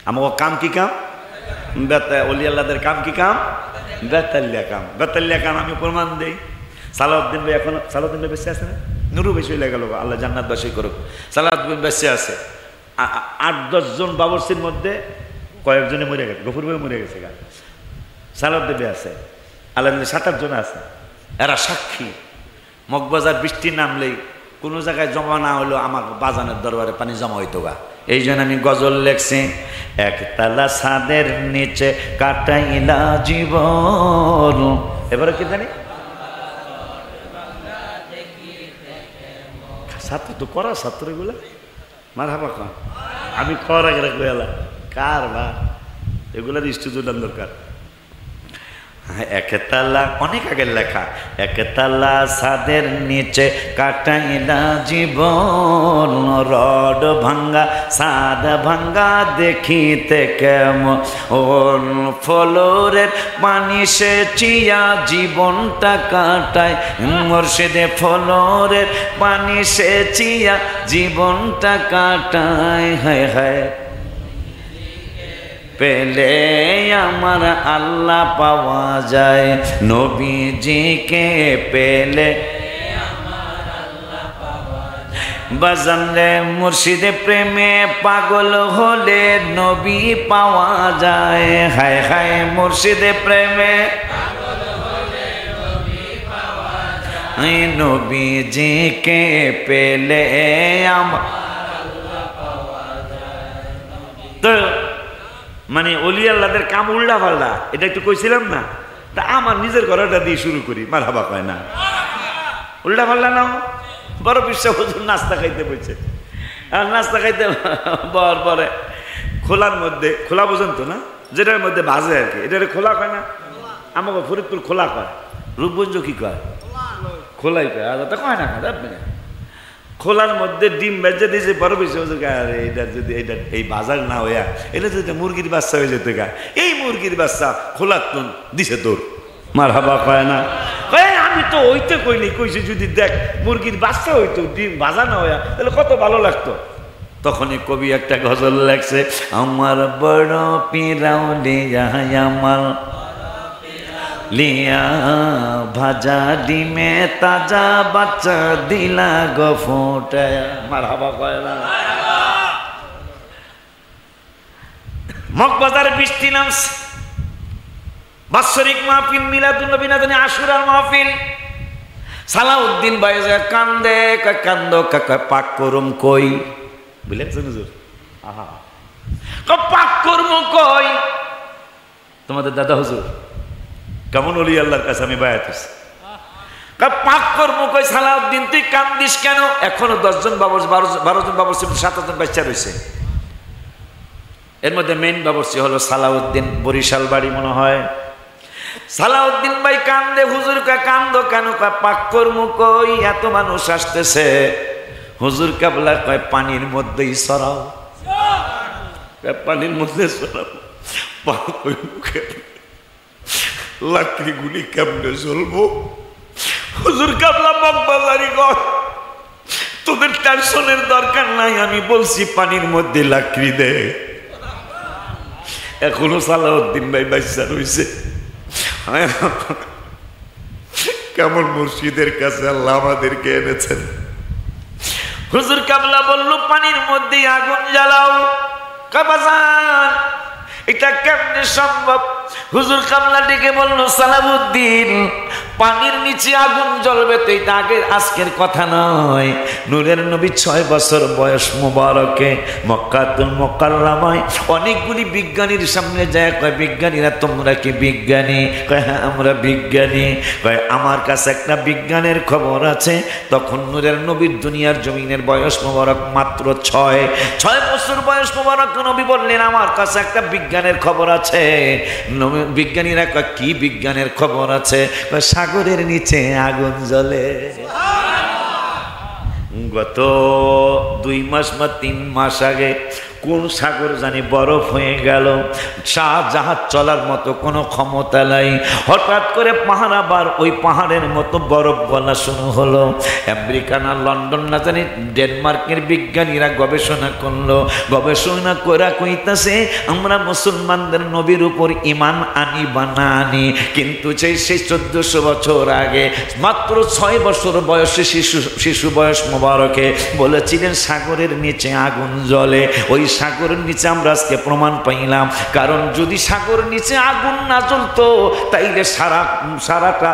আমার কাম কি কাম? অলি আল্লাহদের কাম কি কাম? বেতালিয়া কাম। বেতালিয়া কাম আমি প্রমাণ দিই। সালাউদ্দিন ভাই এখন, সালাউদ্দিন ভাই বেঁচে আছে না? নুরু বেশি হয়ে গেল, আল্লাহ জান্নাত বাসী করুক। সালাউদ্দিন বেঁচে আছে, 8-10 জন বাবরসির মধ্যে কয়েকজনে মরে গেছে, গফুর ভাই মরে গেছে, সালাউদ্দিন ভাই আছে, আল্লাহ 7-8 জন আছে, এরা সাক্ষী। মগবাজার বৃষ্টি নামলেই কোনো জায়গায় জমা না হলেও আমার বাজানের দরবারে পানি জমা হইতো গা। এই জন্য আমি গজল লেখছি, একতলা ছাদের নিচে কাটাইলা জীবন। এবারে কি জানি ছাত্র তো করা ছাত্র এগুলা মারহাবা কর, আমি কর আগে রাখবো এলা কার বা এগুলার স্টুডিও দরকার। একতলা অনেক আগের লেখা, একতলা ছাদের নিচে কাটাইলা জীবন, রড ভাঙ্গা ছাদ ভাঙ্গা দেখিতে কেমন, ফলোরের পানি সেচিয়া জীবনটা কাটায় মুর্শিদে, ফলোরের পানি সেচিয়া জীবনটা কাটায়। হায় হায় পেলে আমার আল্লাহ পাওয়া যায়, নবীজিকে পেলে বাজানলে মুর্শিদে প্রেমে পাগল হলে নবী পাওয়া যায়। হায় হায় মুর্শিদে প্রেমে নবীজিকে পেলে আমার তো মানে অলি আল্লাহদের কাম উল্টা পাল্টা, এটা একটু কইছিলাম না, তা আমার নিজের ঘরটা দিয়ে শুরু করি, মারহাবা কয় না, উল্টা পাল্টা নাও। বড় বিশ্বাস হুজুর নাস্তা খাইতে বলছে, আর নাস্তা খাইতে বর পরে খোলার মধ্যে, খোলা পর্যন্ত না যেটার মধ্যে বাজে আর কি, এটা খোলা কয় না, আমাকে ফরিদপুর খোলা কয়, রূপগঞ্জ কি কয় খোলাই কয়, আর তা কয় না আপনি খোলার মধ্যে ডিম বেজে দিয়েছে, বড় বেশি এটা যদি এটা এই বাজার না হইয়া এটা যদি মুরগির বাচ্চা হয়ে যেত গা, এই মুরগির বাচ্চা খোলার তো দিছে তোর, মারহাবা কয় না, আমি তো ওইতে কইনি, কইছি যদি দেখ মুরগির বাচ্চা হইতো ডিম ভাজা না হইয়া তাহলে কত ভালো লাগতো। তখনই কবি একটা গজল লাগছে, আমার বড় পিরাউলি আমার লিয়া ভাজা ডিমে তাজা বাচ্চা দিলা গো ফোটায়, মারহাবা কয় না। মগবাজার বৃষ্টি নামছে, বাৎসরিক মাহফিল, মিলাদুন নবী না জানি আশুরার মাহফিল। সালাউদ্দিন ভাই কান্দে, কান্দ কাকা পাক করুম কই বুঝলেন হুজুর, আহা পাক কর্ম কই তোমাদের দাদা হুজুর কেমন ওলি আল্লাহর কাছে আমি বায়াত হইছি, পাক কর্ম কই সালাউদ্দিন তুই কান্দিস কেন? এখনো 10 জন বাবরচি 12 জন বাবরচি 7 জন বাচ্চা রয়েছে। এর মধ্যে মেইন বাবরচি হলো সালাউদ্দিন, বরিশাল বাড়ি মনে হয়। সালাউদ্দিন ভাই কান্দে, হুজুর কা কান্দো কেন? পাক কর্ম কই, এত মানুষ আসতেছে। হুজুর কাবলা কয় পানির মধ্যেই সরাও, পানির মধ্যে সরাও। লাকড়ি গুলি কেমনে জ্বলবো? হুজুর কাবলা মগবাজারি কয় তোদের টেনশনের দরকার নাই, আমি বলছি পানির মধ্যে লাকড়ি দে। এখনো সালাউদ্দিন ভাই বাচ্চা রয়েছে। কেমন মুর্শিদের কাছে আল্লাহ আমাদেরকে এনেছেন। হুজুর কাবলা বলল পানির মধ্যে আগুন জ্বালাও। কাবাজান এটা কেমনে সম্ভব? হুজুর কাবলা ডেকে বলল সালাউদ্দিন পানির নিচে আগুন জ্বলবে তো এটা আজকের কথা নয়। নূরের নবী 6 বছর বয়স মুবারকে মক্কাতুল মুকাররমায় অনেকগুলি বিজ্ঞানীর সামনে যায়, কয় বিজ্ঞানীরা তোমরা কি বিজ্ঞানী? কয় হ্যাঁ আমরা বিজ্ঞানী। কয় আমার কাছে একটা বিজ্ঞানের খবর আছে। তখন নূরের নবীর দুনিয়ার জমিনের বয়স মুবারক মাত্র 6 বছর বয়স মুবারক। নবী বললেন আমার কাছে একটা বিজ্ঞানের খবর আছে। বিজ্ঞানীরা কয় কি বিজ্ঞানের খবর আছে? সাগরের নিচে আগুন জ্বলে। গত 2 মাস বা 3 মাস আগে কোন সাগর জানি বরফ হয়ে গেল, জাহাজ চলার মতো কোনো ক্ষমতা নাই। হঠাৎ করে পাহাড়, আবার ওই পাহাড়ের মতো বরফ গলা শুরু হলো। আমেরিকা না লন্ডন না জানি ডেনমার্কের বিজ্ঞানীরা গবেষণা করলো। গবেষণা করে কইতাছে আমরা মুসলমানদের নবীর উপর ঈমান আনি বা না আনি, কিন্তু সেই 1400 বছর আগে মাত্র 6 বছর বয়সে শিশু বয়স মোবারকে বলেছিলেন সাগরের নিচে আগুন জ্বলে। ওই সাগরের নিচে আমরা আজকে প্রমাণ পাইলাম। কারণ যদি সাগরের নিচে আগুন না জ্বলতো তাইলে সারাটা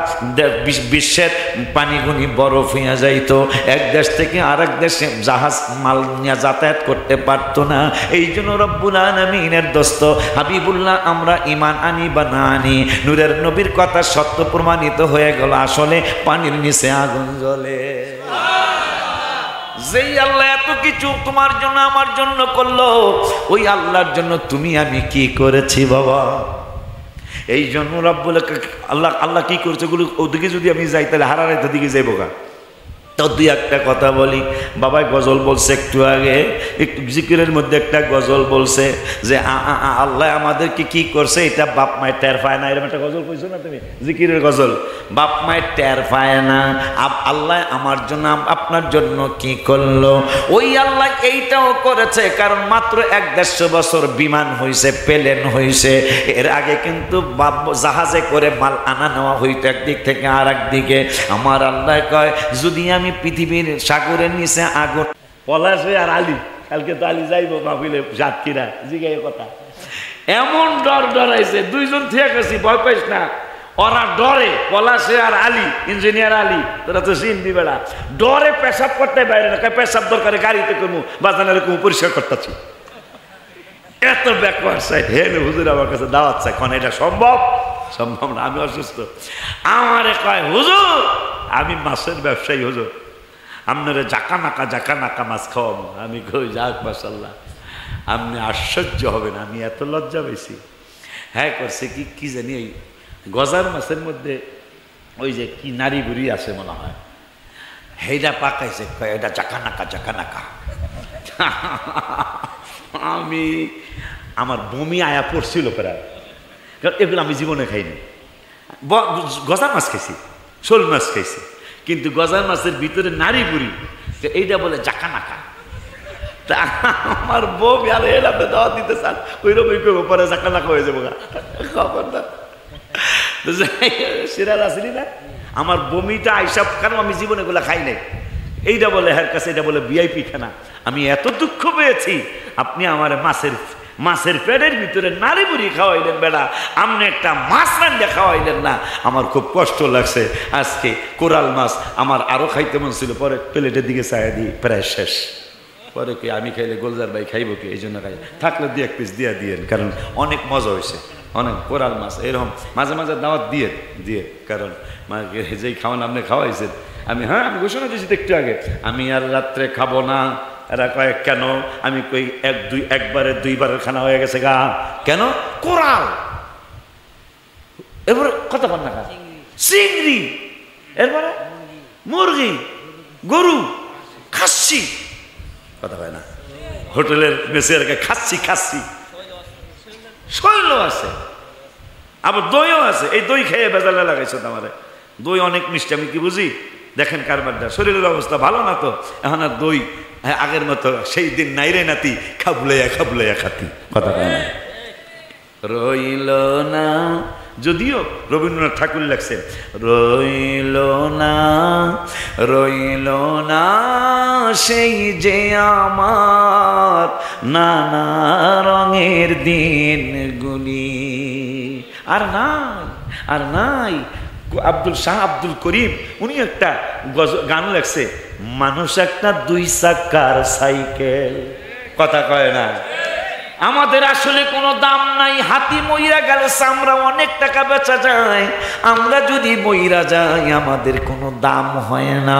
বিশ্বের পানিগুনি বরফ হইয়া যাইতো। এক দেশ থেকে আরেক দেশে জাহাজ মাল নিয়ে যাতায়াত করতে পারতো না। এই জন্য রব্বুল আলামিনের দোস্ত হাবিবুল্লাহ আমরা ঈমান আনি বা না আনি, নূরের নবীর কথা সত্য প্রমাণিত হয়ে গেল। আসলে পানির নিচে আগুন জ্বলে। যেই আল্লাহ এত কিছু তোমার জন্য আমার জন্য করলো, ওই আল্লাহর জন্য তুমি আমি কি করেছি বাবা? এই জন্য রব্বুল আল্লাহ কি করছে ওদিকে যদি আমি যাই তাহলে হারারাইতে দিকে যাইব গা। তো 2-1টা কথা বলি। বাবাই গজল বলছে একটু আগে, একটু জিকিরের মধ্যে একটা গজল বলছে যে আল্লাহ আমাদেরকে কি করছে এটা বাপ মায়ের টের পায় না। এরকম একটা গজল কইছো না তুমি, জিকিরের গজল। বাপ মায়ের টের পায় না, আল্লাহ আমার জন্য আপনার জন্য কি করলো? ওই আল্লাহ এইটাও করেছে কারণ মাত্র 1-150 বছর বিমান হয়েছে, প্লেন হয়েছে। এর আগে কিন্তু জাহাজে করে মাল আনা নেওয়া হইতো একদিক থেকে আর একদিকে। আমার আল্লাহ কয় যদি আমি পৃথিবীর সাগরের নিচে আগুন, পলাশ আর আলী কালকে তো আলী যাইব মাহফিলে সাতক্ষীরা জিগাই কথা, এমন ডরাইছে 2 জন থেকে গেছি ভয় পাইস না। ওরা ডরে, পলাশে আর আলী ইঞ্জিনিয়ার আলী তোরা তো চিনবি বেড়া, ডরে পেশাব করতে বাইরে না। পেশাব দরকারে গাড়িতে করবো বাজানের কমু পরিষ্কার করতেছি। এত ব্যাকওয়ার্ড সাইড। হে হুজুর আমার কাছে দাওয়াত চাই, এখন এটা সম্ভব না, আমি অসুস্থ। আমারে কয় হুজুর আমি মাছের ব্যবসায়ী, হুজুর আপনারা জাকা নাকা মাছ খাওয়াবো। আমি কই যাক মাশাআল্লাহ, আপনি আশ্চর্য হবেন আমি এত লজ্জা পেয়েছি। হ্যাঁ করছে কি জানি এই গজার মাছের মধ্যে ওই যে কি নারী বুড়ি আছে মনে হয়, হেইটা পাকাইছে, এটা জাকা নাকা। আমি আমার বমি আয়া পড়ছিল প্রায়, কারণ এগুলো আমি জীবনে খাইনি। গজার মাছ খাইছি, শোল মাছ খাইছি, কিন্তু গজার মাছের ভিতরে নারী বুড়ি এইটা বলে জাকা নাকা। তা আমার বউ আর এরা দাওয়াত দিতে চান ওইরকম পরে জাকা নাকা হয়ে যাবো খবর না। সিরাল আসলি না আমার বমিটা আইসা, কারণ আমি জীবনে এগুলো খাই নাই। এইটা বলে হের কাছে এটা বলে ভিআইপি খানা। আমি এত দুঃখ পেয়েছি, আপনি আমার মাছের পেটের ভিতরে নারী বুড়ি খাওয়াইলেন বেড়া, আপনি একটা মাছ রান্না খাওয়াইলেন না। আমার খুব কষ্ট লাগছে। আজকে কোরাল মাছ আমার আরো খাইতে মন ছিল, পরে প্লেটের দিকে চাই দিই প্রায় শেষ। পরে কি আমি খাইলে গোলজার ভাই খাইব কি, এই জন্য খাই, থাকলে 2-1 পিস দিয়ে দিয়েন, কারণ অনেক মজা হয়েছে, অনেক কোরাল মাছ এরকম মাঝে মাঝে দাওয়াত দিয়ে, কারণ যেই খাওয়ান আপনি খাওয়াইছেন আমি, হ্যাঁ আমি ঘোষণা দিয়েছি একটু আগে, আমি আর রাত্রে খাবো না। এরা কয়েক কেন, আমি কই একবারে 2বারের খানা হয়ে গেছে গা, কেন কোরাল, এরপরে কত পান্না খা, চিংড়ি, এরপরে মুরগি, গরু, খাসি, কথা হয় না, হোটেলের মেসে খাসি শৈল আছে, আবার দইও আছে। এই দই খেয়ে বেজালে লাগাইছো আমারে, দই অনেক মিষ্টি, আমি কি বুঝি, দেখেন কারবারটা, শরীরের অবস্থা ভালো না তো, এখন আর দই আগের মতো সেই দিন নাই রে নাতি, খাবলাইয়া খাতি, কথা হয় না। রইল না, যদিও রবীন্দ্রনাথ ঠাকুর লেখছেন, রইল না সেই যে আমার নানা রঙের দিনগুলি, আর নাই। আব্দুল করিম উনি একটা গান লেখছে, মানুষ একটা 2 চাকার সাইকেল, কথা কয় না। আমাদের আসলে কোনো দাম নাই, হাতি মইরা গেলে চামড়া অনেক টাকা বেচা যায়, আমরা যদি মইরা যাই আমাদের কোনো দাম হয় না।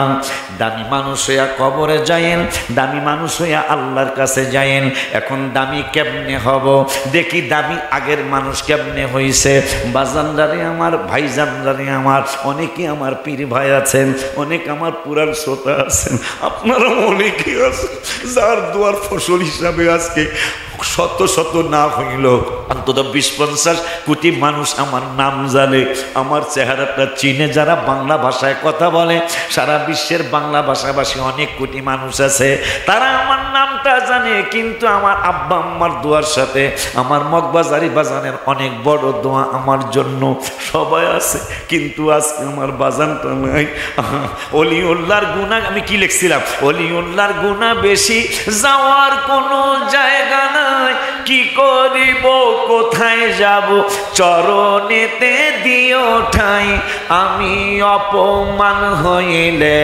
দামি মানুষ হইয়া কবরে যায়েন, দামি মানুষ হইয়া আল্লাহর কাছে যায়েন। এখন দামি কেমনে হব, দেখি দামি আগের মানুষ কেমনে হইছে। বাজানদারে আমার, ভাইজানদারে আমার, অনেকে আমার পীর ভাই আছেন, অনেক আমার পুরান শ্রোতা আছেন, আপনারা অনেকেই আছেন যার দুয়ার ফসল হিসাবে আজকে শত না হইল অন্তত 20-50 কোটি মানুষ আমার নাম জানে, আমার চেহারাটা চিনে। যারা বাংলা ভাষায় কথা বলে, সারা বিশ্বের বাংলা ভাষাভাষী অনেক কোটি মানুষ আছে, তারা আমার নামটা জানে। কিন্তু আমার আব্বা আম্মার দোয়ার সাথে আমার মগবাজারি বাজানের অনেক বড় দোয়া আমার জন্য সবাই আছে, কিন্তু আজকে আমার বাজানটা নাই। অলিউল্লাহর গুনাহ, আমি কি লিখছিলাম, অলিউল্লাহর গুনাহ বেশি, যাওয়ার কোনো জায়গা না, কি করিব কোথায় যাব, চরণেতে দিও ঠাই। আমি অপমান হইলে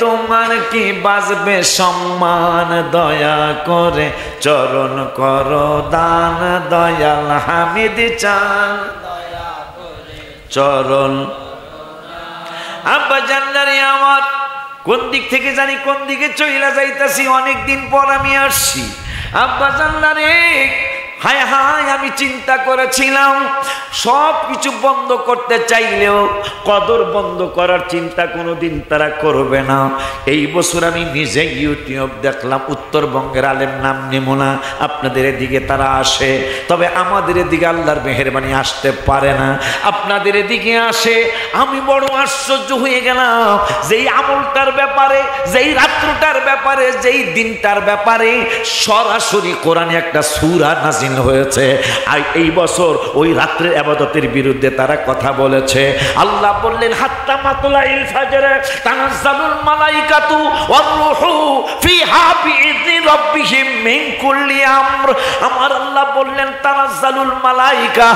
তোমার কি বাজবে সম্মান, দয়া করে চরণ করো দান, দয়াল হামিদ চান চরণ। আব্বা জান্নারে আমার, কোন দিক থেকে জানি কোন দিকে চইলা যাইতাছি, অনেকদিন পর আমি আসছি। আব্বা জান্নারে হায় আমি চিন্তা করেছিলাম সব কিছু বন্ধ করতে চাইলেও কদর বন্ধ করার চিন্তা কোনোদিন তারা করবে না। এই বছর আমি নিজে ইউটিউব দেখলাম, উত্তরবঙ্গের আলেম নাম নেব না, আপনাদের এদিকে তারা আসে, তবে আমাদের এদিকে আল্লাহর মেহেরবানি আসতে পারে না, আপনাদের এদিকে আসে। আমি বড় আশ্চর্য হয়ে গেলাম, যেই আমলটার ব্যাপারে, যেই রাত্রটার ব্যাপারে, যেই দিনটার ব্যাপারে সরাসরি কোরআনে একটা সূরা নাযিল হয়েছে, আর এই বছর ওই রাত্রের ইবাদতের বিরুদ্ধে তারা কথা বলেছে। আল্লাহ বললেন, হাত্তা মাতলাইল ফাজর তানাজ্জালুল মালাইকাতু ওয়ার রূহু ফিহা বিইذনি রাব্বিহিম মিন কুল্লি আমর। আমার আল্লাহ বললেন তানাজ্জালুল মালাইকা,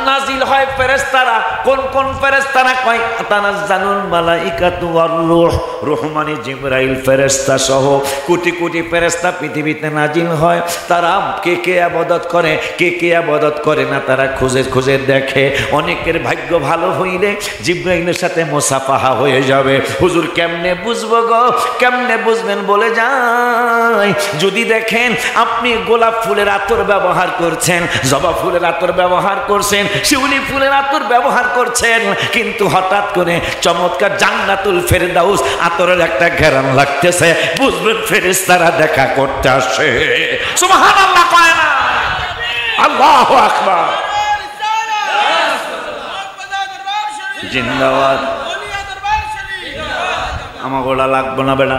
নাজিল হয় ফেরেশতারা। কোন কোন ফেরেশতারা? কয় তানাজ্জালুল মালাইকাতু ওয়ার রূহ, রূহ মানে জিবরাইল ফেরেশতা সহ কোটি কোটি ফেরেশতা পৃথিবীতে নাজিল হয়। তারা কে কে ইবাদত করে, কে কে ইবাদত করে না, তারা খুঁজে খুঁজে দেখে। অনেকের ভাগ্য ভালো হইলে জিবরাইলের সাথে মুসাফাহা হয়ে যাবে। হুজুর কেমনে বুঝবো গো, কেমনে বুঝবেন বলে যাই। যদি দেখেন আপনি গোলাপ ফুলের আতর ব্যবহার করছেন, জবা ফুলের আতর ব্যবহার করছেন, শিউলি ফুলের আতর ব্যবহার করছেন, কিন্তু হঠাৎ করে চমৎকার জান্নাতুল ফেরদাউস আতরের একটা ঘেরান লাগতেছে, বুঝবেন ফেরেশতারা দেখা করতে আসে। সুবহানাল্লাহ কয় না? আল্লাহু আকবার, জিন্দাবাদ। আমার গোলা লাগবো না বেড়া,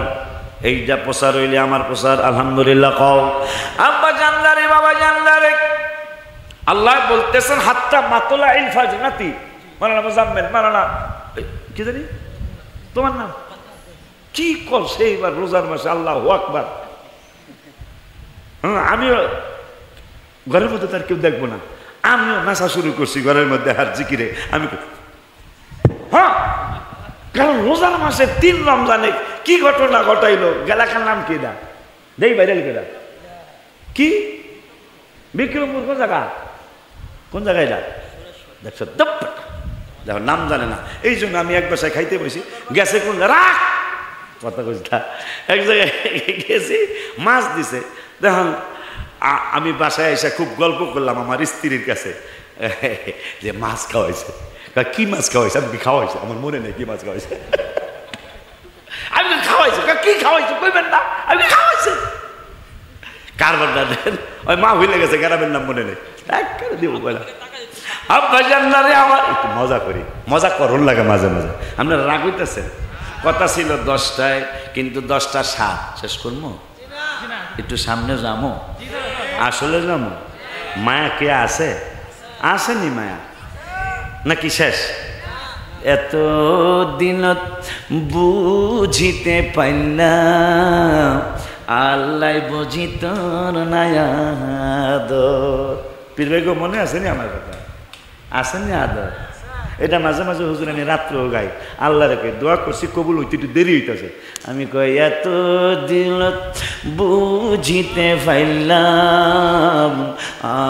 এইটা প্রচার হইলে আমার প্রচার আলহামদুলিল্লাহ কও। আব্বা জানলারে, বাবা জানলারে, আল্লাহ বলতেছেন হাত্তা মাতলা ইল ফাজর, নাতি মারানা মোজাম্মেল, মারানা কি জানি তোমার নাম কি করছে এইবার রোজার মাসে, আল্লাহু আকবার। আমিও ঘরের মধ্যে তার কেউ দেখবো না, আমিও নাচা শুরু করছি ঘরের মধ্যে হার জিকিরে। আমি হ্যাঁ, কারণ রোজার মাসে 3 রমজানে কি ঘটনা ঘটাইলো? এলাকার নাম কি? দা দেই ভাইরাল কেডা? কি বিক্রমপুর? কোন জায়গা? কোন জায়গায়? দা দেখছো দেখো নাম জানে না। এই জন্য আমি এক বাসায় খাইতে বসি, গেছে কোন রাখ কথা কইছি, এক জায়গায় গেছি, মাছ দিছে। দেখুন আমি বাসায় এসে খুব গল্প করলাম আমার স্ত্রীর কাছে যে মাছ খাওয়াইছে। কি মাছ খাওয়াইছে? আমি কি খাওয়াইছে? আমার মনে নেই কি মাছ খাওয়াইছে। আমি খাওয়াইছে। কি খাওয়াইছে কইবেন না? আমি খাওয়াইছে। কারবার না দেন, ওই মা ভুলে গেছে, গ্রামের নাম মনে নেই। দিব বলা আব্বা জান্নারে আমার একটু মজা করি, মজা করুন লাগে মাঝে মাঝে। আপনারা রাগ হইতেছেন? কথা ছিল 10টায়, কিন্তু 10টা 7 শেষ করবো। একটু সামনে যাবো, আসলে যাবো। মায়া কে আছে? আসেনি মায়া নাকি শেষ? এত দিন বুঝিতে পাইলাম আল্লাহ বুঝি তোর নায়াদর। পীর ভাই গো মনে আসেনি আমার কথা? আসেনি আদর? এটা মাঝে মাঝে হুজুর আমি রাত্রেও গাই, আল্লাহ রেখে দোয়া করছি কবুল হইতে একটু দেরি হইতেছে। আমি কই এত দিল বুঝিতে পাইলাম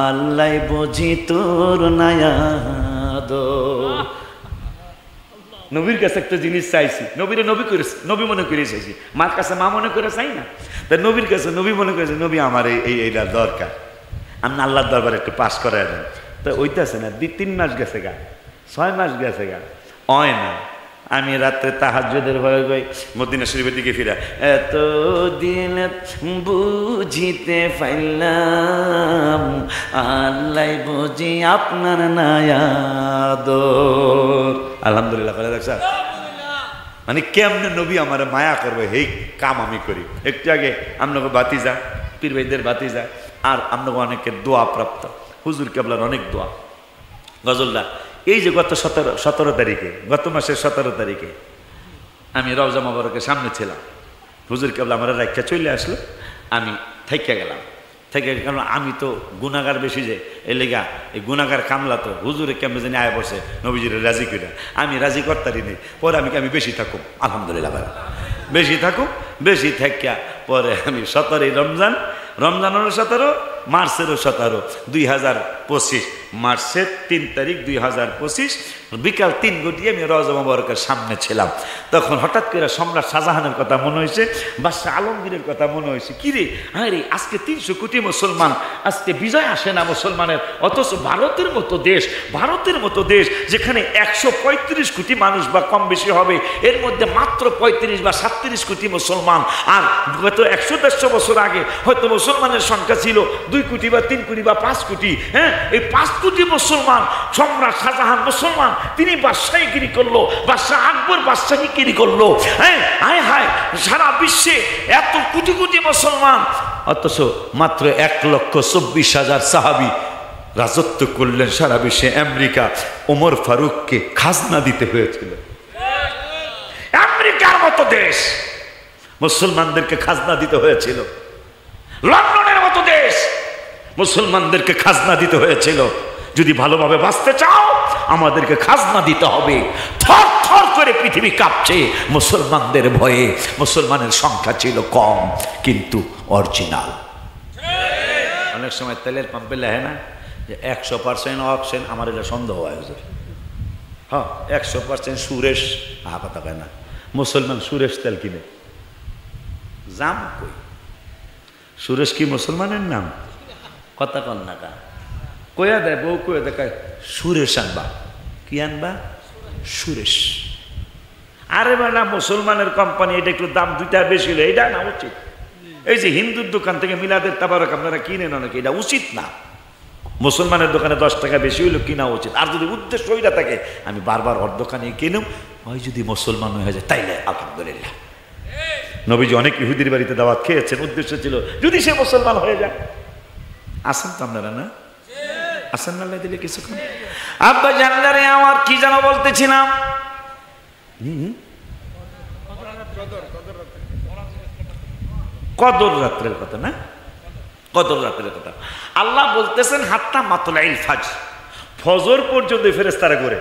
আল্লাহ বুঝি তোর নায়াদর। নবীর কাছে একটা জিনিস চাইছি, নবীরে নবী করে নবী মনে করে চাইছি, মার কাছে মা মনে করে চাই না। তা নবীর কাছে নবী মনে করেছে নবী আমার এইটা দরকার, আপনি আল্লাহর দরবারে একটু পাস করাই দেন। তো ওইটাছে না, 2-3 মাস গেছে গা, 6 মাস গেছে গা, হয় না। আমি রাত্রে তাহাজ্জুদের ভয়ে গই মদিনা শরীফের দিকে ফিরা, এত দিন বুঝিতে পাইলাম আল্লাহ বুঝি আপনার নায়াদর। আলহামদুলিল্লাহ করে দেখছ, মানে কেমনে নবী আমার মায়া করবে এই কাম আমি করি। একটু আগে আপনাকে বাতিজা, পীর ভাইদের বাতিজা, আর আপনাকে অনেকের দোয়া প্রাপ্ত, হুজুর কেবলার অনেক দোয়া। গজলদা এই যে গত 17 তারিখে, গত মাসের 17 তারিখে আমি রওজা মোবারকের সামনে ছিলাম, হুজুর কেবলা আমার রাখা চলে আসলো, আমি থেকে গেলাম। কারণ আমি তো গুনাগার বেশি, যে এই লেগা এই গুনাগার কামলা তো হুজুরে কেমন জানি আয় বসে নবীজির রাজি করে, আমি রাজি করতারি নেই। পরে আমি বেশি থাকুম, আলহামদুলিল্লাহ বেশি থাকুম। বেশি থাকিয়া পরে আমি 17 রমজানেরও 17, মার্চেরও 17, 2025 মার্চের 3 তারিখ 2025 বিকাল 3 ঘটিয়ে আমি রওজা মোবারকের সামনে ছিলাম। তখন হঠাৎ করে সম্রাট শাহজাহানের কথা মনে হয়েছে, বাদশাহ আলমগীরের কথা মনে হয়েছে। কিরে আরে আজকে 300 কোটি মুসলমান, আজকে বিজয় আসে না মুসলমানের, অথচ ভারতের মতো দেশ যেখানে 135 কোটি মানুষ বা কম বেশি হবে, এর মধ্যে মাত্র 35 বা 37 কোটি মুসলমান। আর গত 100-150 বছর আগে হয়তো মুসলমানের সংখ্যা ছিল 2 কোটি বা 3 কোটি বা 5 কোটি। হ্যাঁ, এই 5 কোটি মুসলমান, সম্রাট শাহজাহান মুসলমান, তিনি বাদশাহীগিরি করলো, বাদশাহ আকবর বাদশাহীগিরি করলো। হ্যাঁ, হায় হায়, সারা বিশ্বে এত কোটি কোটি মুসলমান, অথচ মাত্র 1,24,000 সাহাবী রাজত্ব করলেন সারা বিশ্বে। আমেরিকা ওমর ফারুককে খাজনা দিতে হয়েছিল। আমেরিকার মতো দেশ মুসলমানদেরকে খাজনা দিতে হয়েছিল। লন্ডনের মতো দেশ মুসলমানদেরকে খাজনা দিতে হয়েছিল। যদি ভালোভাবে বাঁচতে চাও আমাদেরকে খাজনা দিতে হবে। থর থর করে পৃথিবী কাঁপছে মুসলমানদের ভয়ে। মুসলমানের সংখ্যা ছিল কম, কিন্তু অরিজিনাল। অনেক সময় তেলের পাম্পে লেখে না যে 100% অকশন, আমার এটা সন্দেহ হয় হুজুর। হ্যাঁ, 100% সুরেশ, কথা কয় না, মুসলমান সুরেশ তেল কিনে জাম কই? সুরেশ কি মুসলমানের নাম? কথা কন না কা কয়া দেয়, বউ কয়া দেখায় সুরেশ আনবা। কি আনবা? সুরেশ। আরে বেটা মুসলমানের কোম্পানি, এটা একটু দাম 2টা বেশি হলো, এটা না উচিত। এই যে হিন্দুর দোকান থেকে মিলাদের তাবারক আপনারা কিনেন অনেকে, এটা উচিত না। মুসলমানের দোকানে 10 টাকা বেশি হইলো কিনা উচিত। আর যদি উদ্দেশ্য ওইটা থাকে আমি বারবার ওর দোকানে কিনুম, ওই যদি মুসলমান হয়ে যায় তাইলে আলহামদুলিল্লাহ। নবীজি অনেক ইহুদির বাড়িতে দাওয়াত খেয়েছেন, উদ্দেশ্য ছিল যদি সে মুসলমান হয়ে যায়। আসেন তো আপনারা না? আসেন না দিলে কিছুক্ষণ। আব্বা জানলারে আমার কি যেন বলতেছিলাম, কদর রাত্রের কথা না, কদর রাত্রের কথা। আল্লাহ বলতেছেন হাত্তা মাতলাইল ফাজর, ফজর পর্যন্ত ফেরেশতারা করে।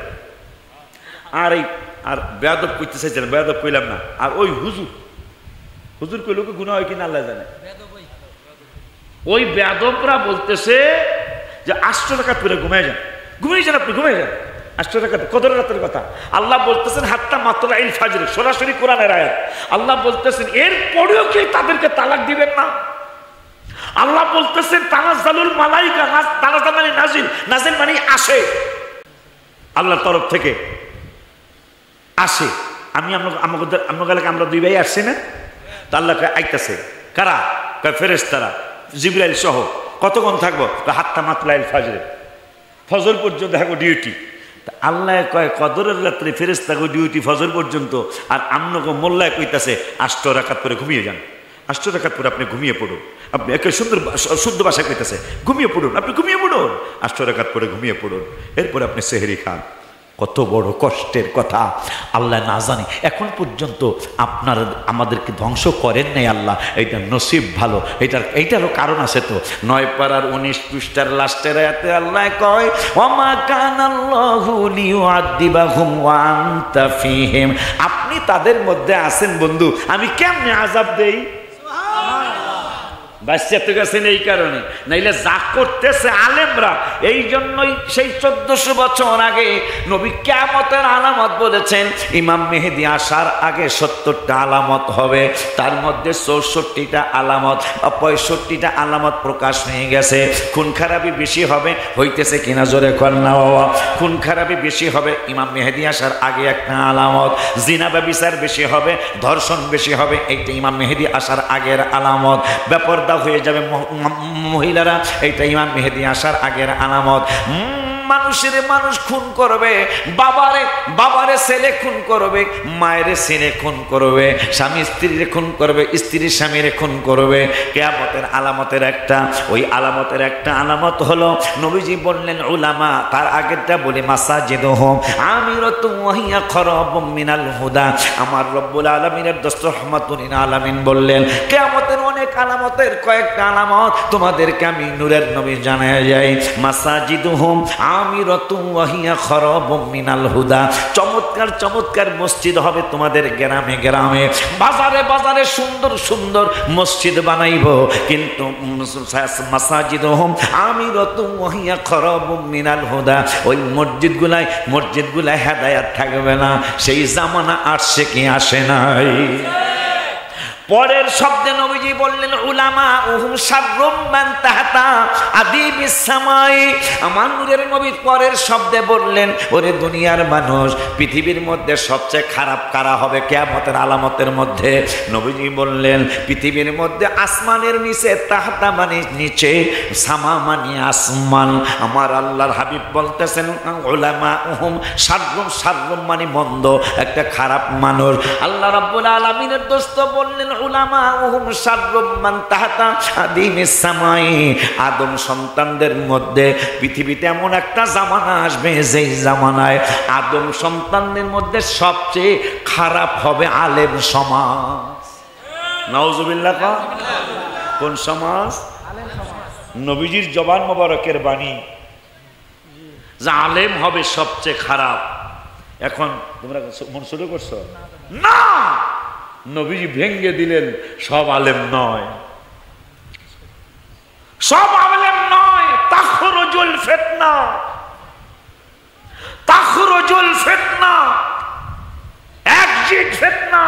আর বেয়াদব কইতে চাইছেন, বেয়াদব কইলাম না। আর ওই হুজুর হুজুর কইল কি গুনাহ হয় কিনা আল্লাহ জানে। ওই বেয়াদবরা বলতেছে যে 8 রাকাত পড়ে ঘুমিয়ে যান, ঘুমিয়ে যান, আপনি ঘুমিয়ে যান। 8 রাকাত কদর রাতের কথা আল্লাহ বলতেছেন হাত্তা মাতলাইল ফাজর, সরাসরি কোরআনের আয়াত। আল্লাহ বলতেছেন এর পরেও কি তাদেরকে তালাক দিবেন না? আল্লাহ বলতেছেন তানাজ্জালুল মালাইকা, তানাজ্জাল মানে নাজিল, নাজিল মানে আসে, আল্লাহর তরফ থেকে আসে। আমি আমাদের আমরা 2 ভাই আসছি না, তো আল্লাহ আইতাছে কারা? ফেরেশতারা, জিবরাইল সহ। কতক্ষণ থাকবো? হাত্তা মাতলাইল ফাজর, ফজর পর্যন্ত থাকবো ডিউটি। আল্লাহ কয় কদরের রাত্রে ফেরেশতাকে ডিউটি ফজর পর্যন্ত, আর আমনকে মোল্লায় কইতাছে 8 রাকাত করে ঘুমিয়ে যান। 8 রাকাত করে আপনি ঘুমিয়ে পড়ুন। আপনি একে সুন্দর শুদ্ধ ভাষায় কইতেছে ঘুমিয়ে পড়ুন, আপনি ঘুমিয়ে পড়ুন, 8 রাকাত করে ঘুমিয়ে পড়ুন, এরপরে আপনি সেহরি খান। কত বড় কষ্টের কথা আল্লাহ না জানে। এখন পর্যন্ত আপনারা আমাদেরকে ধ্বংস করেন নাই আল্লাহ, এইটা নসিব ভালো। এইটারও কারণ আছে তো। 9 পারার 19 পৃষ্ঠার লাস্টের আয়াতে আল্লাহ কয় ওমা কানাল্লাহু লিউআযিবাহুম ওয়া আনতা ফীহিম, আপনি তাদের মধ্যে আছেন বন্ধু, আমি কেমনে আযাব দেই? বাচ্চাতে গেছেন এই কারণে, নাইলে যা করতেছে আলেমরা। এই জন্যই সেই 1400 বছর আগে নবী কিয়ামতের আলামত বলেছেন, ইমাম মেহেদী আসার আগে 70টা আলামত হবে, তার মধ্যে 64টা আলামত, 65টা আলামত প্রকাশ হয়ে গেছে। খুন খারাপি বেশি হবে, হইতেছে কিনা জোরে কর না বাবা? খুন খারাপি বেশি হবে ইমাম মেহেদী আসার আগে একটা আলামত। জিনা ব্যভিচার বেশি হবে, ধর্ষণ বেশি হবে, এইটা ইমাম মেহেদী আসার আগের আলামত। বেপরদা হয়ে যাবে মহিলারা, এইটা ইমাম মেহেদী আসার আগের আলামত। মানুষের মানুষ খুন করবে, বাবারে ছেলে খুন করবে, মায়ের ছেলে খুন করবে, স্বামী স্ত্রীর খুন করবে, স্ত্রীর স্বামীর খুন করবে। কিয়ামতের আলামতের একটা, ওই আলামতের একটা আলামত হলো নবীজি বললেন উলামা, তার আগেরটা বলি মাসাজিদুহুম আমিরাতুন ওয়া হিয়া খরাবুম মিনাল হুদা। আমার রব্বুল আলামিনের দোস্ত রহমাতুল লিল আলামিন বললেন কিয়ামতের অনেক আলামতের কয়েকটা আলামত তোমাদেরকে আমি নূরের নবী জানায় যাই। মাসাজিদুহুম আমিরাতুন ওয়া হিয়া খরাবুম মিনাল হুদা, চমৎকার চমৎকার মসজিদ হবে তোমাদের গ্রামে গ্রামে, বাজারে বাজারে সুন্দর সুন্দর মসজিদ বানাইব, কিন্তু মাসাজিদুহুম আমিরাতুন ওয়া হিয়া খরাবুম মিনাল হুদা, ওই মসজিদগুলাই হেদায়েত থাকবে না। সেই জামানা আসছে কি আসে নাই? পরের শব্দে নবীজি বললেন উলামা উহুম শাররুম মান তাহতা আদিবিস সামাই। আমার নূরের নবী পরের শব্দে বললেন ওরে দুনিয়ার মানুষ, পৃথিবীর মধ্যে সবচেয়ে খারাপ কারা হবে কিয়ামতের আলামতের মধ্যে? নবীজি বললেন পৃথিবীর মধ্যে আসমানের নিচে, তাহতা মানে নিচে, সামা মানে আসমান। আমার আল্লাহর হাবিব বলতেছেন উলামা উহুম শাররুম মানে মন্দ, একটা খারাপ মানুষ। আল্লাহ রাব্বুল আলামিনের দোস্ত বললেন উলামা উহুম শাররুম মান তাহতা আদিমিস সামাই। আদম সন্তানদের মধ্যে পৃথিবীতে এমন একটা জামানা আসবে, যেই জামানায় আদম সন্তানদের মধ্যে সবচেয়ে খারাপ হবে আলেম সমাজ। নাউজুবিল্লাহ। কোন সমাজ? নবীজির জবান মোবারকের বাণী যে আলেম হবে সবচেয়ে খারাপ। এখন তোমরা মন শুরু করছো না, নবীজি ভেঙ্গে দিলেন সব আলেম নয়, সব আলেম নয়। তাখরুজুল ফিতনা, তাখরুজুল ফিতনা, একজিট ফিতনা।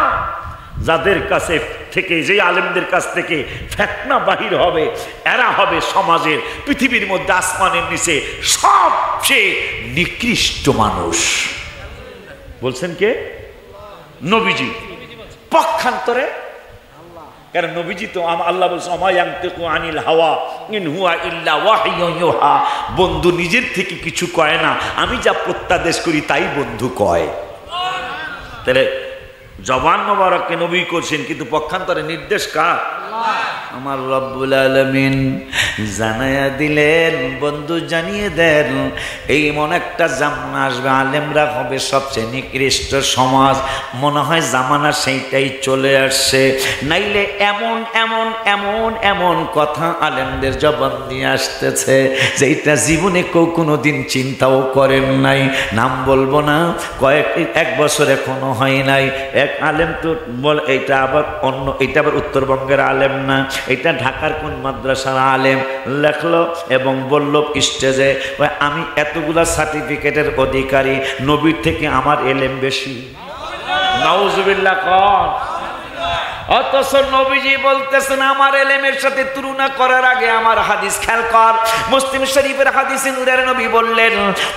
যাদের কাছে থেকে, যে আলেমদের কাছ থেকে ফিতনা বাহির হবে, এরা হবে সমাজের, পৃথিবীর মধ্যে আসমানের নিচে সবচেয়ে নিকৃষ্ট মানুষ। বলছেন কে? নবীজি। পক্ষান্তরে কারণ নবীজি তো আল্লাহ বলছেন আমা ইয়ানতিকু আনিল হাওয়া ইন হুয়া ইল্লা ওয়াহয়ুন ইউহা। বন্ধু নিজের থেকে কিছু কয় না, আমি যা প্রত্যাদেশ করি তাই বন্ধু কয়। তাহলে জবান মোবারককে নবী করছেন, কিন্তু পক্ষান্তরে নির্দেশ কার? আল্লাহ। আমার রব্বুল আলামিন জানায়া দিলেন, বন্ধু জানিয়ে দেন, এই মন একটা জামানা আসবে, আলেমরা হবে সবচেয়ে নিকৃষ্ট সমাজ। মনে হয় জামানা সেইটাই চলে আসছে। নাইলে এমন এমন এমন এমন কথা আলেমদের জবান দিয়ে আসতেছে যেটা জীবনে কেউ কোনোদিন চিন্তাও করেন নাই। নাম বলবো না, এক বছর এখনো হয় নাই। এক আলেম তো বল, এইটা আবার অন্য, এটা আবার উত্তরবঙ্গের আলেম না, এটা ঢাকার কোন মাদ্রাসার আলেম, লেখলো এবং বলল স্টেজে, আমি এতগুলা সার্টিফিকেটের অধিকারী, নবীর থেকে আমার এলেম বেশি। নাউজুবিল্লাহ কর। অথচ নবীজি বলতেছেন আমার এলেমের সাথে তুলনা করার আগে আমার হাদিস খেয়াল কর। মুসলিম শরীফের হাদিসে নূরের নবী বললেন,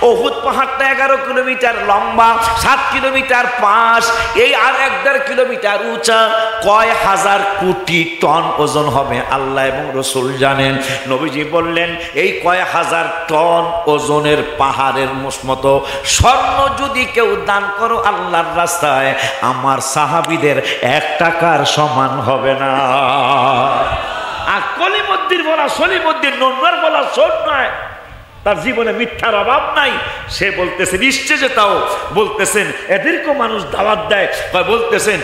উহুদ পাহাড়টা 11 কিলোমিটার লম্বা, 7 কিলোমিটার পাশ, এই আর 1.5 কিলোমিটার উঁচা, কয় হাজার কোটি টন ওজন হবে আল্লাহ এবং রসুল জানেন। নবীজি বললেন, এই কয় হাজার টন ওজনের পাহাড়ের মতো স্বর্ণ যদি কেউ দান করো আল্লাহর রাস্তায়, আমার সাহাবীদের 1 টাকার সমান হবে না। আর কলিমুদ্দিন বলা সলিমুদ্দিন নন্নার বলা শোন নয়, তার জীবনে মিথ্যার অভাব নাই। সে বলতেছেন স্টেজে, তাও বলতেছেন এদেরকেও মানুষ দাওয়াত দেয়, বলতেছেন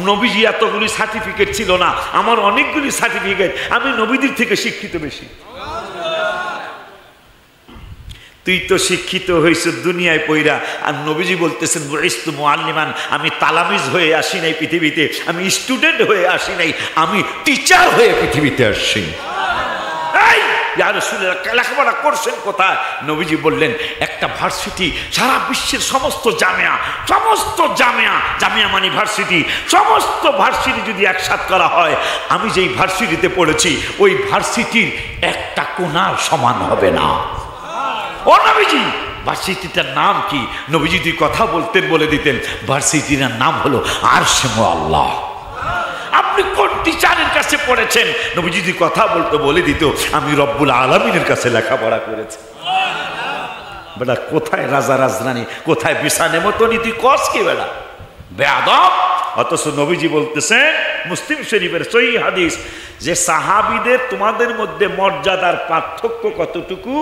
নবীজি এতগুলি সার্টিফিকেট ছিল না, আমার অনেকগুলি সার্টিফিকেট, আমি নবীদের থেকে শিক্ষিত বেশি। তুই তো শিক্ষিত হয়েছ দুনিয়ায় পইরা, আর নবীজি বলতেছেন বুইস্তু মুআল্লিমান, আমি তালামিজ হয়ে আসি নাই পৃথিবীতে, আমি স্টুডেন্ট হয়ে আসি নাই, আমি টিচার হয়ে পৃথিবীতে আসছি। ইয়া রাসূলুল্লাহ লেখাপড়া করছেন কোথায়? নবীজি বললেন একটা ভার্সিটি, সারা বিশ্বের সমস্ত জামিয়া, সমস্ত জামিয়া, জামিয়া মানে ভার্সিটি, সমস্ত ভার্সিটি যদি একসাথে করা হয়, আমি যেই ভার্সিটিতে পড়েছি ওই ভার্সিটির একটা কোণার সমান হবে না। ও নবীজি, ভার্সিটিটার নাম কি? নবীজি যদি কথা বলতেন বলে দিতেন, ভার্সিটির নাম হলো আরশে মুআল্লাহ। আপনি কোন টিচারের কাছে পড়েছেন? নবীজি যদি কথা বলতে বলে দিত, আমি রব্বুল আলামিনের কাছে লেখাপড়া করেছি। বেটা কোথায় রাজা রাজরানী, কোথায় বিছানে মতো নীতি কস কি বেটা বেয়াদব। অথচ নবীজি বলতেছেন মুসলিম শরীফের সহিহ হাদিস, যে সাহাবীদের তোমাদের মধ্যে মর্যাদার পার্থক্য কতটুকু,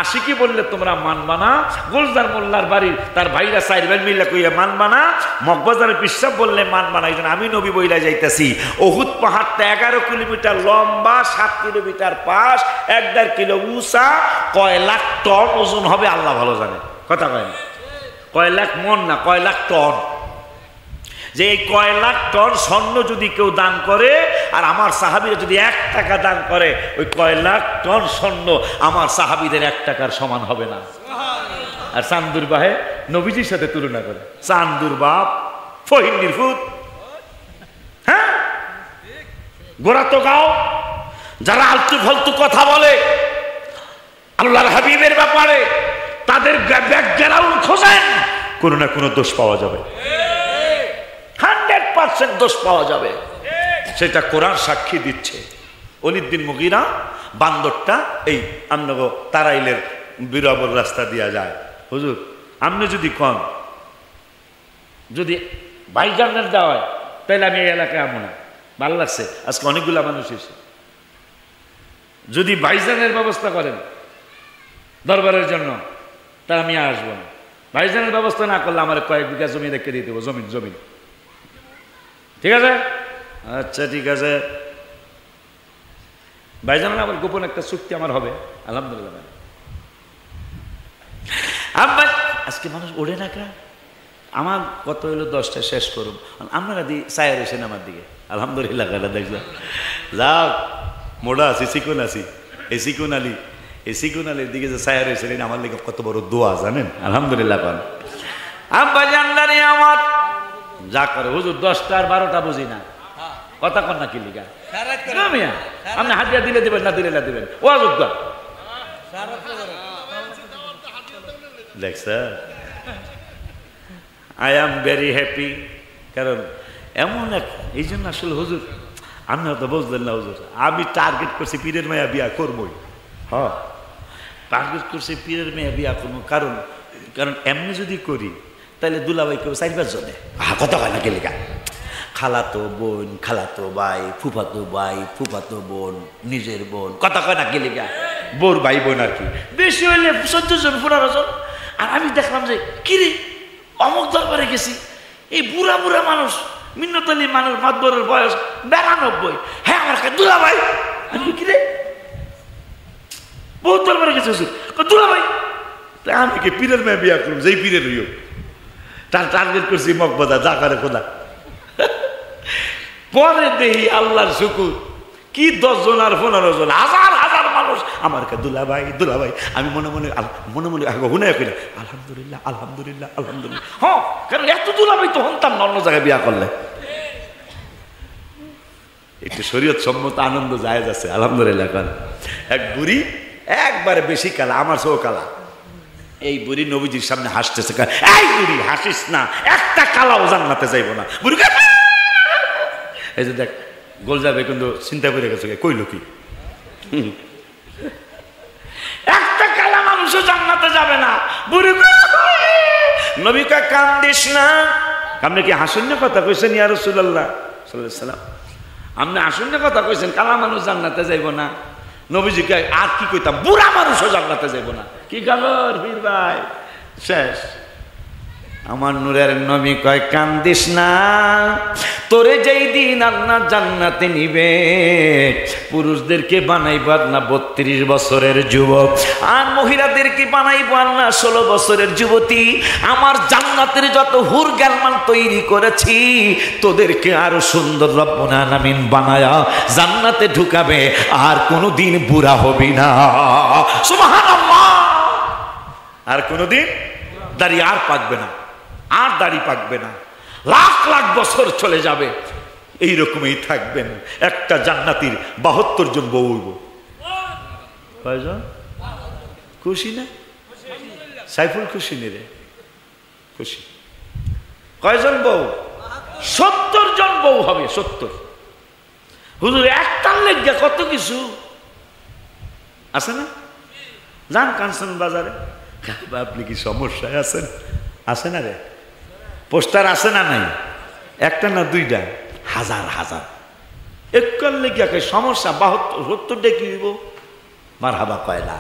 আশিকি বললে তোমরা মানবা না, গোলজার মোল্লার বাড়ির তার ভাইরা সাইরবেন মিল্লা কইয়া মানবা না, মগবাজারের পিসাব বললে মানবা না। এই জন্য আমি নবী বইলা যাইতেছি, উহুদ পাহাড়টা 11 কিলোমিটার লম্বা, 7 কিলোমিটার পাশ, 1.5 কিলো উঁচা, কয় লাখ টন ওজন হবে আল্লাহ ভালো জানে। কথা কয় না, কয় লাখ মন না, কয় লাখ টন। যে এই কয় লাখ টন স্বর্ণ যদি কেউ দান করে, আর আমার সাহাবীরা যদি 1 টাকা দান করে, ওই কয় লাখ টন স্বর্ণ আমার সাহাবীদের 1 টাকার সমান হবে না। আর চান্দুর বাহে নবীজির সাথে তুলনা করে, চান্দুর বাপ ফহিন্দির ফুট, হ্যাঁ গোড়া তো গাও, যারা আলতু ফালতু কথা বলে আল্লাহর হাবিবের ব্যাপারে, তাদের ব্যাকগ্রাউন্ড খোঁজেন, কোনো না কোনো দোষ পাওয়া যাবে, 100% দোষ পাওয়া যাবে। সেটা কোরআন সাক্ষী দিচ্ছে। ওলিদ্দিন মুগীরা বান্দরটা এই আমনগো তারাইলের বীরাবর রাস্তা দিয়া যায়, হুজুর আপনি যদি কন যদি ভাইজানের দেওয়া হয় তাহলে আমি এই এলাকায় আমো না। ভালো লাগছে আজকে অনেকগুলা মানুষ এসে, যদি ভাইজানের ব্যবস্থা করেন দরবারের জন্য তা আমি আসবো না। ভাইজানের ব্যবস্থা না করলে আমার কয়েক বিঘা জমি রেখে দিয়ে দেবো, জমিন জমিন, ঠিক আছে? আচ্ছা ঠিক আছে ভাইজান, আমার গোপন একটা চুক্তি আমার হবে, আলহামদুলিল্লাহ। আজকে মানুষ ওড়ে না কা, আমার কত হইলো 10টা শেষ করুন, আপনারা চায় রয়েছেন আমার দিকে, আলহামদুলিল্লাহ। দেখলাম যাও মোড়া আছি, চিকুন আছি, এই চিকুন আলী, এই চিকুন আলীর দিকে যে চায় রয়েছেন আমার দিকে কত বড় দোয়া জানেন, আলহামদুলিল্লাহ। আব্বা জানলানি আমার যা করে হুজুর 10টা আর 12টা বুঝি না, কথা কন না কি লিগা আপনি হাতিয়া দিলে দিবেন, না দিলে না দিবেন, ও অযোগ্য। দেখছ, আই এম ভেরি হ্যাপি, কারণ এমন এক, এই জন্য আসলে হুজুর আপনারা তো বুঝলেন না হুজুর, আমি টার্গেট করছি পীরের মেয়া বিয়া করবই। হ্যাঁ টার্গেট করছি পীরের মেয়া বিয়া করবো, কারণ কারণ এমনি যদি করি তাহলে দুলাভাই কেউ 4-5 জনে কথা হয় না, কেলিকা খালাতো বোন, খালাতো ভাই, ফুফাতো বোন, নিজের বোন, কথা কয় না কি লেগা বোর ভাই বোন আর কি, বেশি হইলে 14 জন 15 জন। আর আমি দেখলাম যে কিরে অমুক দরবারে গেছি, এই বুড়া বুড়া মানুষ, মিন্নত আলী মানুষ, মাতবরের বয়স 92, হ্যাঁ আমার দুলা ভাই। আমি কিরে বহুত দরবারে গেছি দুলা ভাই, তা আমি কি পীরের মেয়ে বিয়া করব, যেই পীরের হইও, তার টার্গেট করছি মকবদা যা করে খোদা। পরে দেহি আল্লাহর শুকুর কি 10 জন আর 15 জন, হাজার হাজার মানুষ আমার কে দুলা ভাই দুলা ভাই। আমি মনে মনে হুনে কইলাম আলহামদুলিল্লাহ আলহামদুলিল্লাহ আলহামদুলিল্লাহ। হ্যাঁ, কারণ এত দুলা ভাই তো হন্তাম না অন্য জায়গায় বিয়া করলে। একটু শরীয়ত সম্মত আনন্দ জায়েজ আছে আলহামদুলিল্লাহ। কারণ এক বুড়ি একবারে বেশি কালা, আমার সহ কালা, এই বুড়ি নবীজির সামনে হাসতেছে, এই বুড়ি হাসিস না, একটা কালাও জান্নাতে যাইব না। বুড়ি এই যে দেখ গোল যাবে কিন্তু চিন্তা করে গেছে, কইল কি একটা কালা মানুষও জান্নাতে যাবে না। বুড়ি নবী কয় কান্দিস না। আপনি কি হাসন্য কথা কইছেন ইয়া রাসূলুল্লাহ সাল্লাল্লাহু আলাইহি ওয়াসাল্লাম? আপনি হাসন্য কথা কইছেন কালা মানুষ জান্নাতে যাইব না। নবীজি কয় আর কি কইতাম, বুড়া মানুষও জান্নাতে যাইব না। কি খবর বীর ভাই? শেষ। আমার নূরের নবী কয় কান্দিস না, তোরে যেই দিন আল্লাহ জান্নাতে নিবে, পুরুষদেরকে বানাইবার না 32 বছরের যুবক, আর মহিলাদেরকে বানাইবার না 16 বছরের যুবতী। আমার জান্নাতের যত হুর গালমান তৈরি করেছি, তোদেরকে আরো সুন্দর রব্বুল আলামিন বানায়া জান্নাতে ঢুকাবে, আর কোনোদিন বুড়া হবি না। সুবহানাল্লাহ। আর কোনোদিন দাড়ি আর পাকবে না, আর দাড়ি পাকবে না, লাখ লাখ বছর চলে যাবে, এইরকমই থাকবেন। একটা জান্নাতীর 72 জন বউ হইব। কয়জন? খুশি না? সাইফুল খুশি নি রে? খুশি। কয়জন বউ? 70 জন বউ হবে। 70। হুজুর একটার লেগে কত কিছু আছে না? যান কাঞ্চন বাজারে, আপনি কি সমস্যায় আছেন? আছে না রে? পোস্টার আছে না নাই? একটা না দুইটা, হাজার হাজার। একটার লেগে সমস্যা 72টা কি হইব? মারহাবা কয় না।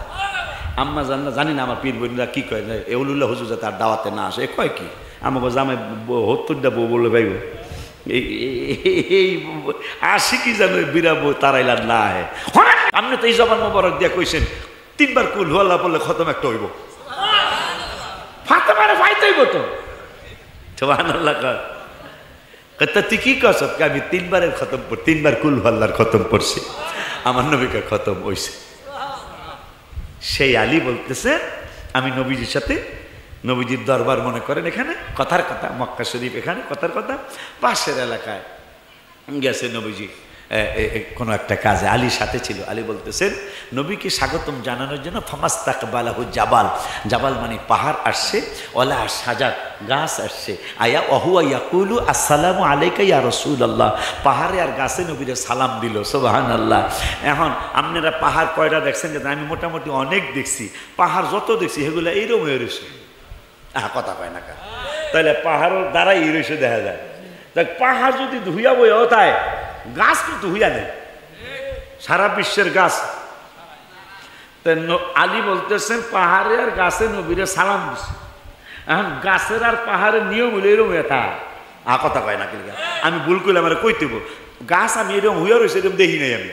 আম্মা জানি না আমার পীর বোনরা কি কয়, এউলুল্লাহ হুজুর যাতে আর দাওয়াতে না আসে, কয় কি আমাকে জামাই 72টা বউ বলে ভাইব, এই আসি কি জানো বিরা বউ তারাইলার না হয়। আপনি তো এই জবান মোবারক দিয়া কইছেন 3 বার কুল হুয়াল্লাহ বললে খতম একটা হইব, ফাতেমারে ফাইতে হইব তো। সুবহানাল্লাহ। তা তুই কি কস? আমি 3 বারের খতম পড়, 3 বার কুল হুয়াল্লাহর খতম পড়ছি, আমার নবীকে খতম হইছে। সেই আলী বলতেছে আমি নবীজির সাথে, নবীজির দরবার মনে করেন এখানে, কথার কথা মক্কা শরীফ, এখানে কথার কথা পাশের এলাকায় গেছে নবীজি কোনো একটা কাজে, আলীর সাথে ছিল। আলী বলতেছেন নবীকে স্বাগতম জানানোর জন্য ফামাস্তাকবালাহু জাবাল, জাবাল মানে পাহাড় আসছে, ওলা সাজাদ গাছ আসছে, আয়া ওহুয়া ইয়াকুলু আসসালামু আলাইকা ইয়া রাসূলুল্লাহ, পাহাড়ে আর গাছে নবীরে সালাম দিল। সুবহানাল্লাহ। এখন আপনারা পাহাড় কয়টা দেখছেন? যে আমি মোটামুটি অনেক দেখছি, পাহাড় যত দেখছি সেগুলো এইরকম হয়েছে। কথা কয় না কা? তাহলে পাহাড়ের দ্বারাই ইরেছে দেখা যায়। দেখ পাহাড় যদি ধুইয়া বই হতায়, গাছ কিন্তু ধুইয়া নেই, সারা বিশ্বের গাছ। আলী বলতেছেন পাহাড়ে আর গাছে নবীরে সালাম দিচ্ছে। এখন গাছের আর পাহাড়ের নিয়ম হইলে এরকম এটা কথা কয় না কি? আমি ভুল করলে আমার কইতেব, গাছ আমি এরকম হইয়া রয়েছে এরকম দেখি নাই আমি,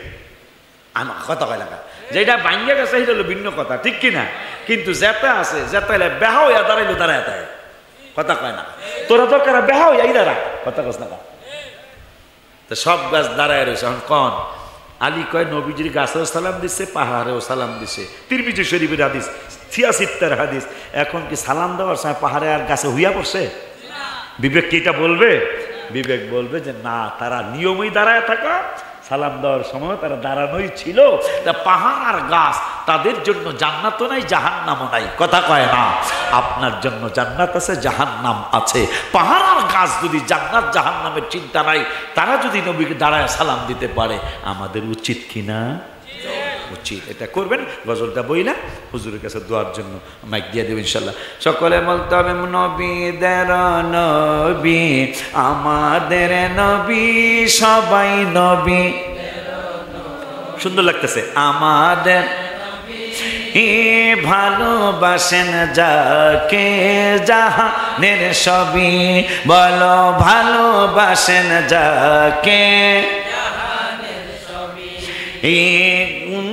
আমার কথা কয় না। যেটা ভাঙ্গা গেছে সেটা হলো ভিন্ন কথা, ঠিক কিনা? কিন্তু যেটা আছে, যেটা হলে বেহা হইয়া দাঁড়াইলো দাঁড়ায় তাই, কথা কয় না। তোরা দরকার বেহা হইয়া এই দাঁড়া, কথা কস না। তো সব গাছ দাঁড়ায় রয়েছে। এখন কন আলী কয় নবীজির গাছেও সালাম দিচ্ছে, পাহাড়েও সালাম দিচ্ছে। তিরমিজি শরীফের হাদিস, 86 হাদিস। এখন কি সালাম দেওয়ার সময় পাহাড়ে আর গাছে হইয়া পড়ছে? বিবেক কি এটা বলবে? বিবেক বলবে যে না, তারা নিয়মই দাঁড়ায় থাকা, সালাম দেওয়ার সময় তারা দাঁড়ানোই ছিল। তা পাহাড় আর গাছ তাদের জন্য জান্নাতও নাই, জাহান্নামও নাই, কথা কয় না। আপনার জন্য জান্নাত আছে, জাহান্নাম আছে। পাহাড় আর গাছ যদি জান্নাত জাহান্নামের চিন্তা নাই, তারা যদি নবীকে দাঁড়ায় সালাম দিতে পারে, আমাদের উচিত কিনা? উচিত। এটা করবেন, গজলটা বইলা হুজুরের কাছে দোয়ার জন্য মাইক দিয়ে দেব ইনশাল্লাহ। সকলে বলতে হবে নবীদের নবী, আমাদের নবী, সবাই নবী। সুন্দর লাগতেছে। আমাদের ভালোবাসেন যাকে জাহানের সবই, বলো ভালোবাসেন যাকে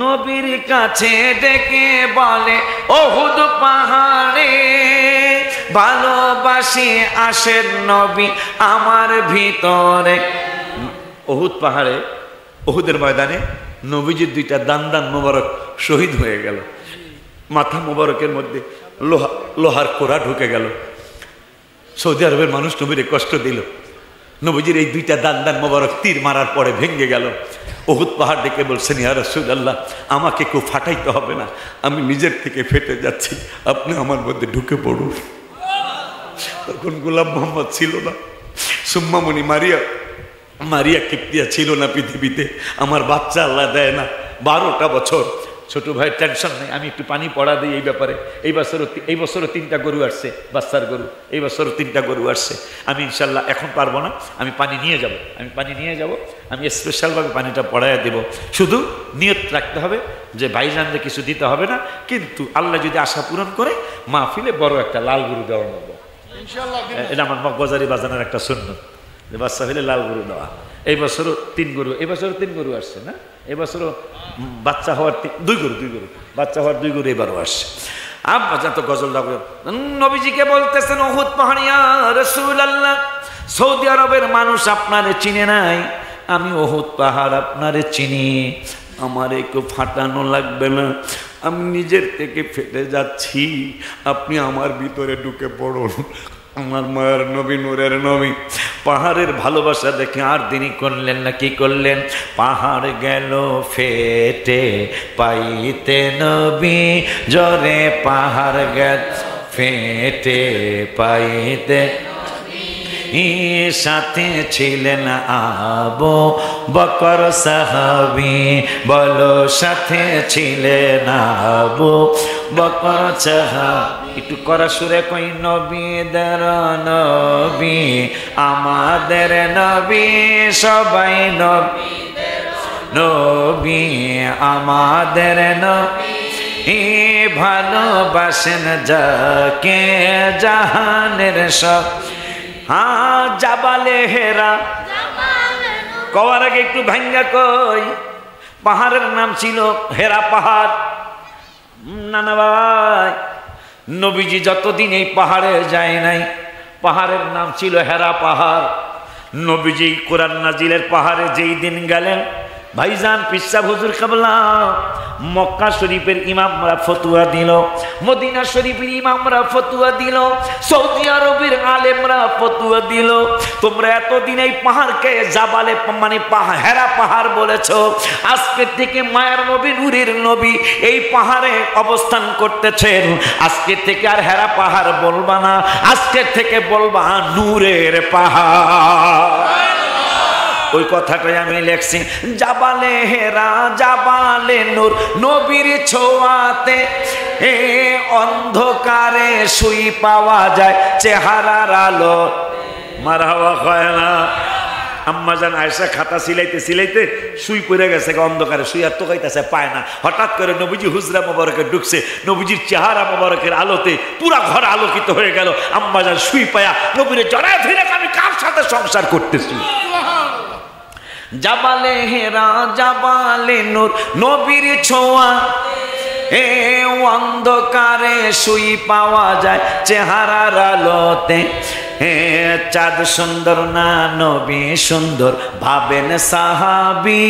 নবীর কাছে ডেকে বলে ওহুদ পাহাড়ে, ভালোবাসি আসেন নবী আমার ভিতরে। ওহুদ পাহাড়ে, ওহুদের ময়দানে নবীজির দুইটা দান মোবারক শহীদ হয়ে গেল। মাথা মোবারকের মধ্যে লোহার কোড়া ঢুকে গেল। সৌদি আরবের মানুষ নবীরে কষ্ট দিল। নবীজির এই দুইটা দান মোবারক তীর মারার পরে ভেঙে গেল। ওহুদ পাহাড় ডেকে বলছেন, ইয়া রাসূলুল্লাহ, আমাকে কেউ ফাটাইতে হবে না, আমি নিজের থেকে ফেটে যাচ্ছি, আপনি আমার মধ্যে ঢুকে পড়ুন। তখন গোলাম মোহাম্মদ ছিল না, সুম্মামণি মারিয়া কিপ্তিয়া ছিল না পৃথিবীতে। আমার বাচ্চা আল্লাহ দেয় না, 12টা বছর। ছোট ভাই টেনশন নেই, আমি একটু পানি পড়া দিই এই ব্যাপারে। এই বছরও 3টা গরু আসছে, বাচ্চার গরু। এই বছরও 3টা গরু আসছে। আমি ইনশাল্লাহ এখন পারবো না, আমি পানি নিয়ে যাব। আমি স্পেশালভাবে পানিটা পড়াইয়া দেব। শুধু নিয়ত রাখতে হবে যে ভাইজানদের কিছু দিতে হবে না, কিন্তু আল্লাহ যদি আশা পূরণ করে মাহফিলে বড় একটা লাল গরু দেওয়া নেব ইনশাআল্লাহ। এটা আমার মগবাজারি বাজানোর একটা সুন্নত, যে বাচ্চা হইলে লাল গরু দেওয়া। এই বছরও 3 গরু, এই বছরও 3 গরু আসছে না? এই বছরও বাচ্চা হওয়ার 2 গরু, বাচ্চা হওয়ার 2 গরু এবারও আসছে। আব্বা তো গজল নবীজিকে বলতেছেন, ওহুদ পাহাড় ইয়া রাসূলুল্লাহ, সৌদি আরবের মানুষ আপনারে চিনে নাই, আমি ওহুদ পাহাড় আপনারে চিনি। আমার একটু ফাটানো লাগবে না, আমি নিজের থেকে ফেটে যাচ্ছি, আপনি আমার ভিতরে ঢুকে পড়ুন। আমার মায়ের নবী, নূরের নবী, পাহাড়ের ভালোবাসা দেখে আর দেরি করলেন না। কি করলেন? পাহাড় গেল ফেটে পাইতে নবী জরে, পাহাড় গেল ফেটে পাইতে। সাথে ছিলেন আবু বকর সাহাবী, বলো সাথে ছিলেন আবু বকর সাহাবী। একটু করা সুরে কই, নবীদের নবী, আমাদের নবী, সবাই নবী, আমাদের নবী, ভালোবাসেন যাকে জাহানের সব। হ্যাঁ, জাবালে হেরা কওয়ার আগে একটু ভাঙ্গা কই, পাহাড়ের নাম ছিল হেরা পাহাড়। নানা ভাই, নবীজি যতদিন এই পাহাড়ে যায় নাই, পাহাড়ের নাম ছিল হেরা পাহাড়। নবীজি কোরআন নাজিলের পাহাড়ে যেই দিন গেলেন, ভাইজান পিসা হুজুর কাবলা মক্কা শরীফের ইমামরা ফতুয়া দিল, মদিনা শরীফের ইমামরা ফতুয়া দিল, সৌদি আরবের আলেমরা ফতুয়া দিল, তোমরা এতদিন এই পাহাড়কে জাবালে মানে হেরা পাহাড় বলেছ, আজকে থেকে মায়ার নবী, নূরের নবী এই পাহাড়ে অবস্থান করতেছেন, আজকে থেকে আর হেরা পাহাড় বলবা না, আজকে থেকে বলবা নূরের পাহাড়। ওই কথাটাই আমি লেখছি, জাবালে হেরা জাবালে নূর, নবীর ছোঁয়াতে অন্ধকারে শুই পাওয়া যায় চেহারার আলো। মারহাবা হয় না? আম্মাজান আয়েশা খাতা সিলাইতে শুই পড়ে গেছে অন্ধকারে, শুই আর তোকাইতেছে, পায় না। হঠাৎ করে নবীজি হুজরা মোবারকে ঢুকছে, নবীজির চেহারা মোবারকের আলোতে পুরা ঘর আলোকিত হয়ে গেল। আম্মাজান শুই পায়া নবীরে জড়ায় ধরে, আমি কার সাথে সংসার করতেছি? জাবালে হেরা জাবালে নূর, নবীর ছোঁয়া অন্ধকারে শুই পাওয়া যায় চেহারার আলোতে। চাঁদ সুন্দর না নবী সুন্দর, ভাবেন সাহাবী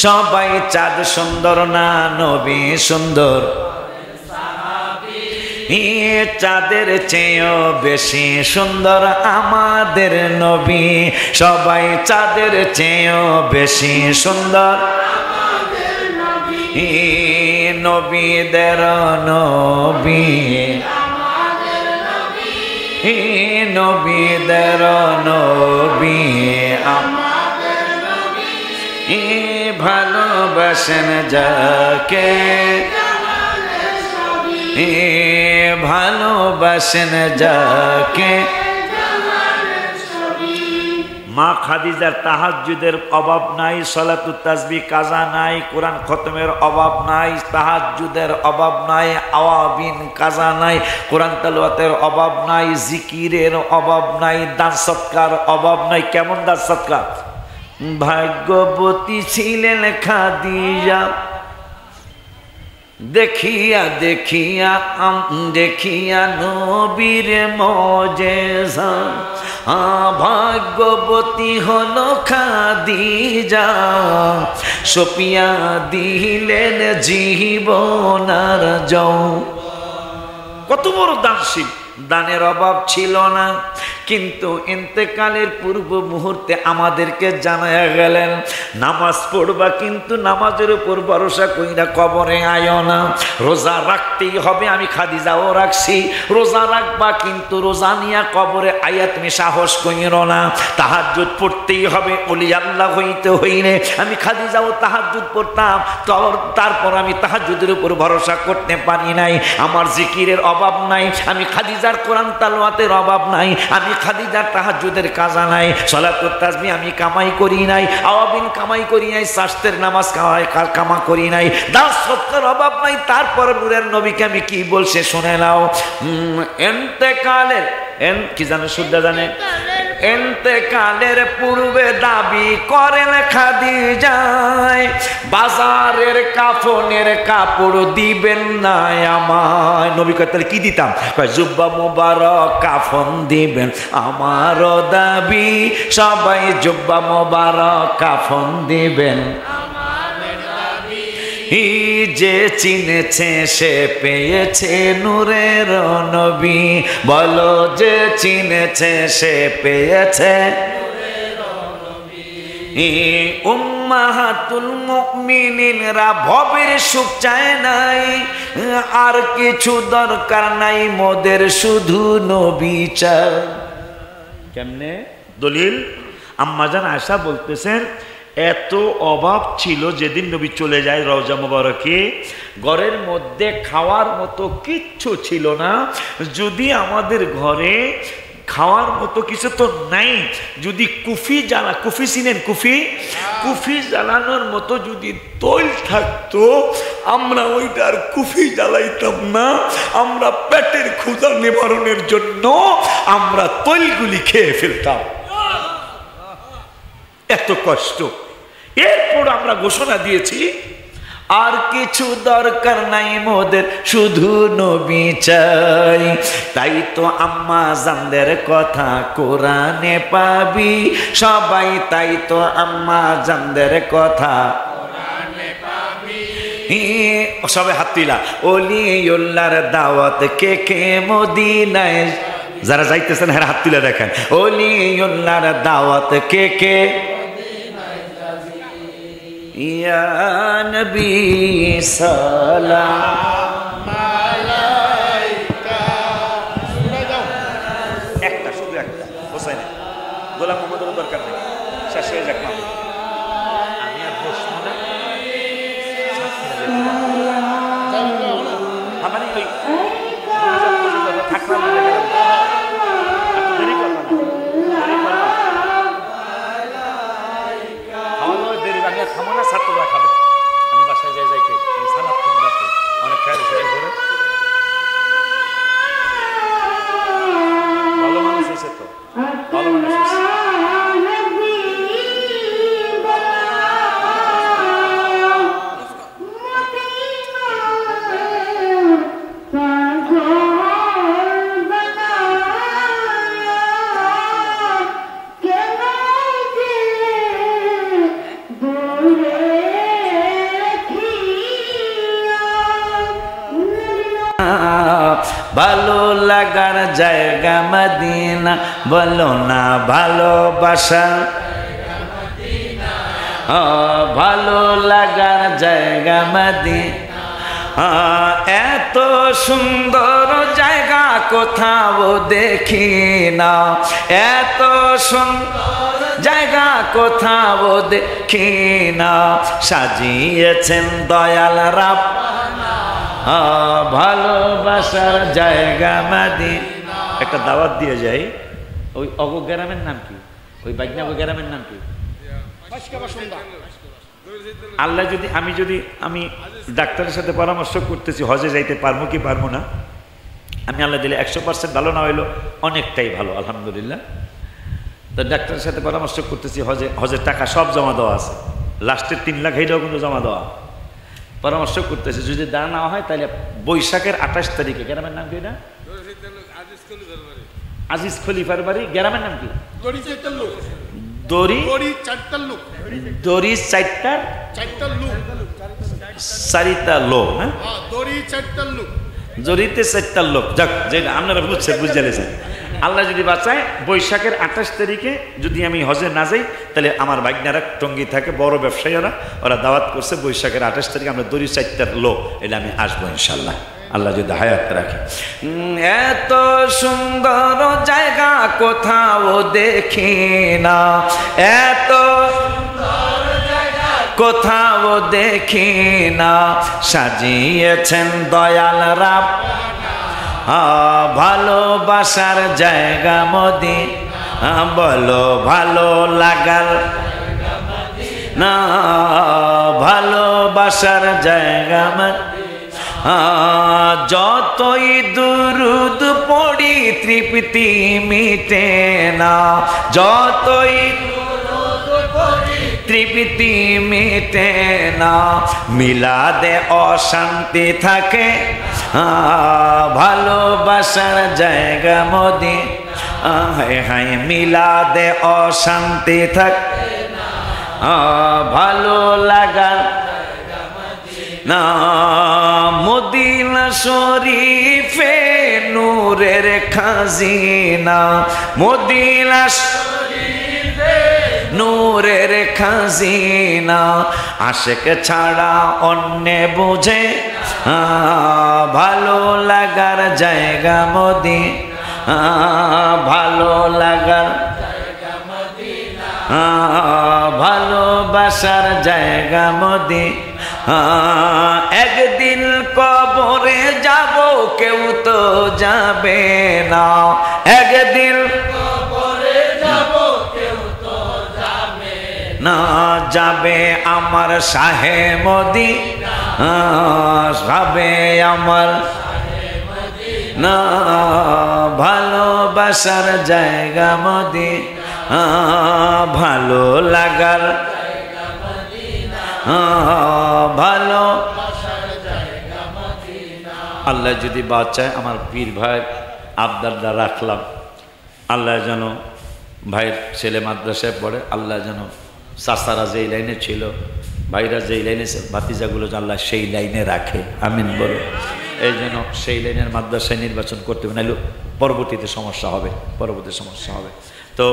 সবাই, চাঁদ সুন্দর না নবী সুন্দর, চাঁদের চেয়েও বেশি সুন্দর আমাদের নবী, সবাই চাঁদের চেয়েও বেশি সুন্দর নবীদের নবী, নবীদের নবী, ভালো ভালোবাসেন যাকে, ভালোবাসেন যাকে। মা খাদিজার তাহাজ্জুদের অভাব নাই, সালাতুত তাসবিহ কাজা নাই, কোরআন খতমের অভাব নাই, তাহাজ্জুদের অভাব নাই, আওয়াবিন কাজা নাই, কোরআন তেলাওয়াতের অভাব নাই, জিকিরের অভাব নাই, দান সৎকার অভাব নাই। কেমন দান সৎকার? ভাগ্যবতী ছিলেন খাদিজা, দেখিয়া দেখিয়া দেখিয়া নবীর মজেজা। ভাগ্যবতী হলো খাদিজা, সপিয়া দিলেন জীবন আর যাও। কত বড় দানশীল! দানের অভাব ছিল না, কিন্তু ইন্তেকালের পূর্ব মুহূর্তে আমাদেরকে জানায়া গেলেন নামাজ পড়বা, কিন্তু নামাজের উপর ভরসা কইরা কবরে আয়ো না, রোজা রাখতেই হবে। আমি খাদিজাও রাখছি, রোজা রাখবা, কিন্তু রোজা নিয়া কবরে আয়া তুমি সাহস কইরো না। তাহাজ্জুদ পড়তেই হবে, ওলি আল্লাহ হইতে হইলে। আমি খাদিজাও তাহাজ্জুদ পড়তাম, তারপর আমি তাহাজ্জুদের উপর ভরসা করতে পারি নাই। আমার জিকিরের অভাব নাই, আমি খাদিজার কোরআন তেলাওয়াতের অভাব নাই, আমি খাদিজার তাহাজ্জুদের কাজা নাই, সালাতুত তাসবিহ আমি কামাই করি নাই, আওয়াবিন কামাই করি নাই, শাস্ত্রের নামাজ কামা করি নাই, দান সৎকার অভাব নাই। তারপর নূরের নবীকে আমি কি বলছে শুনে নাও। ইন্তেকালের কি জানে শুদ্ধা জানে, ইন্তেকালের পূর্বে দাবি করেন খাদিজায়, বাজারের কাফনের কাপড় দিবেন না আমায়। নবী কয় তাহলে কি দিতাম? কয় জুব্বা মোবারক কাফন দিবেন, আমারও দাবি সবাই জুব্বা মোবারক কাফন দিবেন। যে চিনেছে সে পেয়েছে নূরের নবী, বলো যে চিনেছে সে পেয়েছে। উম্মাহাতুল মুমিনিনরা ভবের সুখ চায় নাই, আর কিছু দরকার নাই মোদের, শুধু নবী চায়। কেমনে দলিল? আম্মাজান আয়েশা বলতেছেন এত অভাব ছিল যেদিন নবী চলে যায় রওজা মুবারকে, ঘরের মধ্যে খাওয়ার মতো কিচ্ছু ছিল না। যদি আমাদের ঘরে খাওয়ার মতো কিছু তো নাই, যদি কুফি জ্বালা, কুফি চিনেন? কুফি জ্বালানোর মতো যদি তৈল থাকতো, আমরা ওইটার কুফি জ্বালাইতাম না, আমরা পেটের ক্ষুধা নিবারণের জন্য আমরা তৈলগুলি খেয়ে ফেলতাম। এত কষ্ট। এরপর আমরা ঘোষণা দিয়েছি আর কিছু দরকার নাই মোদের, শুধু নবী চাই। তাই তো আম্মা জানদের কথা কোরআনে পাবি সবাই, তাই তো আম্মা জানদের কথা কোরআনে পাবি। সবে হাত তুলা। ওলিউল্লাহর দাওয়াত কে কে মদিনায়, যারা যাইতেছেন হ্যাঁ হাত তুলে দেখেন। ওলিউল্লাহর দাওয়াত কে কে, ইয়া নবী সালাম আলাইকা। একটা শুধু একটা হোসেন গোলাম মোহাম্মদের দরকার নেই, শেষ হয়ে যাক। আমি আর বসবো না, মানে ওই থাকলাম ছাত্ররা খাবে, আমি বাসায় যাই যাইতে আমি সালাদ ফোন রাখতে অনেক খেয়াল সেটাই ধরে। ভালো মানুষ হয়েছে তো, ভালো মানুষ হয়েছে। ভালো লাগার জায়গা মদিনা, বলো না ভালোবাসা। ভালো লাগার জায়গা মদিনা, এত সুন্দর জায়গা কোথাও দেখি না, এত সুন্দর জায়গা কোথাও দেখি না, সাজিয়েছেন দয়াল রাব্বানা ভালোবাসার জায়গা মদিনা। একটা দাওয়াত দিয়ে যাই, ওই অগো গ্রামের নাম কি, ওই বাইকনাগো গ্রামের নাম কি? আল্লাহ যদি আমি ডাক্তারের সাথে পরামর্শ করতেছি হজে যাইতে পারবো কি পারবো না, আমি আল্লাহ দিলে 100% ভালো না হইলো অনেকটাই ভালো আলহামদুলিল্লাহ। তো ডাক্তারের সাথে পরামর্শ করতেছি, হজের টাকা সব জমা দেওয়া আছে, লাস্টের 3 লাখ এইটাও কিন্তু জমা দেওয়া। পরামর্শ করতেছি যদি দা না হয় তাহলে বৈশাখের 28 তারিখে, গ্রামের নাম কি না? আজিজ খলিফার বাড়ি, গ্রামের নাম কি? দড়ি চারিটা লোক না, জড়িতে 4টা লোক। যাক, যে আপনারা বুঝছেন, বুঝে গেছেন। আল্লাহ যদি বাঁচায় বৈশাখের 28 তারিখে যদি আমি হজে না যাই, তাহলে আমার ভাগ্নারা টঙ্গী থাকে, বড় ব্যবসায়ীরা, ওরা দাওয়াত করছে বৈশাখের 28 তারিখে আমরা দড়ি 4টার লোক, এটা আমি আসবো ইনশাল্লাহ, আল্লাহ যদি হায়াত রাখে। এত সুন্দর জায়গা কোথাও দেখি না, এত কোথাও দেখি না, সাজিয়েছেন দয়াল রাব্বানা ভালোবাসার জায়গা মদিনা। বলো ভালো লাগার না, ভালোবাসার জায়গা মদিনা। যতই দুরুদ পড়ি তৃপ্তি মিটে না, যতই তৃপ্তি মিটে না, মিলাদে অশান্তি থাকে ভালোবাসার জায়গা মদিনা। হায় হায় মিলাদে অশান্তি থাকে ভালো লাগার না, মদিনা শরীফে নূরের খাজিনা, মদিনা নূরের খাজিনা, আশেক ছাড়া অন্য বুঝে ভালো লাগার জায়গা মদিনা, ভালো লাগার ভালোবাসার জায়গা মদিনা। একদিন কবরে যাব কেউ তো যাবে না, একদিন কবরে যাব কেউ তো যাবে না, যাবে আমার শাহে মদিনা, যাবে আমার না, ভালোবাসার জায়গা মদিনা, ভালো লাগার ভালো। আল্লাহ যদি বাঁচায় আমার পীর ভাই আবদারটা রাখলাম, আল্লাহ যেন ভাইয়ের ছেলে মাদ্রাসায় পড়ে, আল্লাহ যেন চাচারা যেই লাইনে ছিল, ভাইরা যেই লাইনে, ভাতিজাগুলো আল্লাহ সেই লাইনে রাখে, আমিন বলো। এই জন্য সেই লাইনের মাদ্রাসায় নির্বাচন করতে হবে, নাহলে পরবর্তীতে সমস্যা হবে, পরবর্তী সমস্যা হবে। তো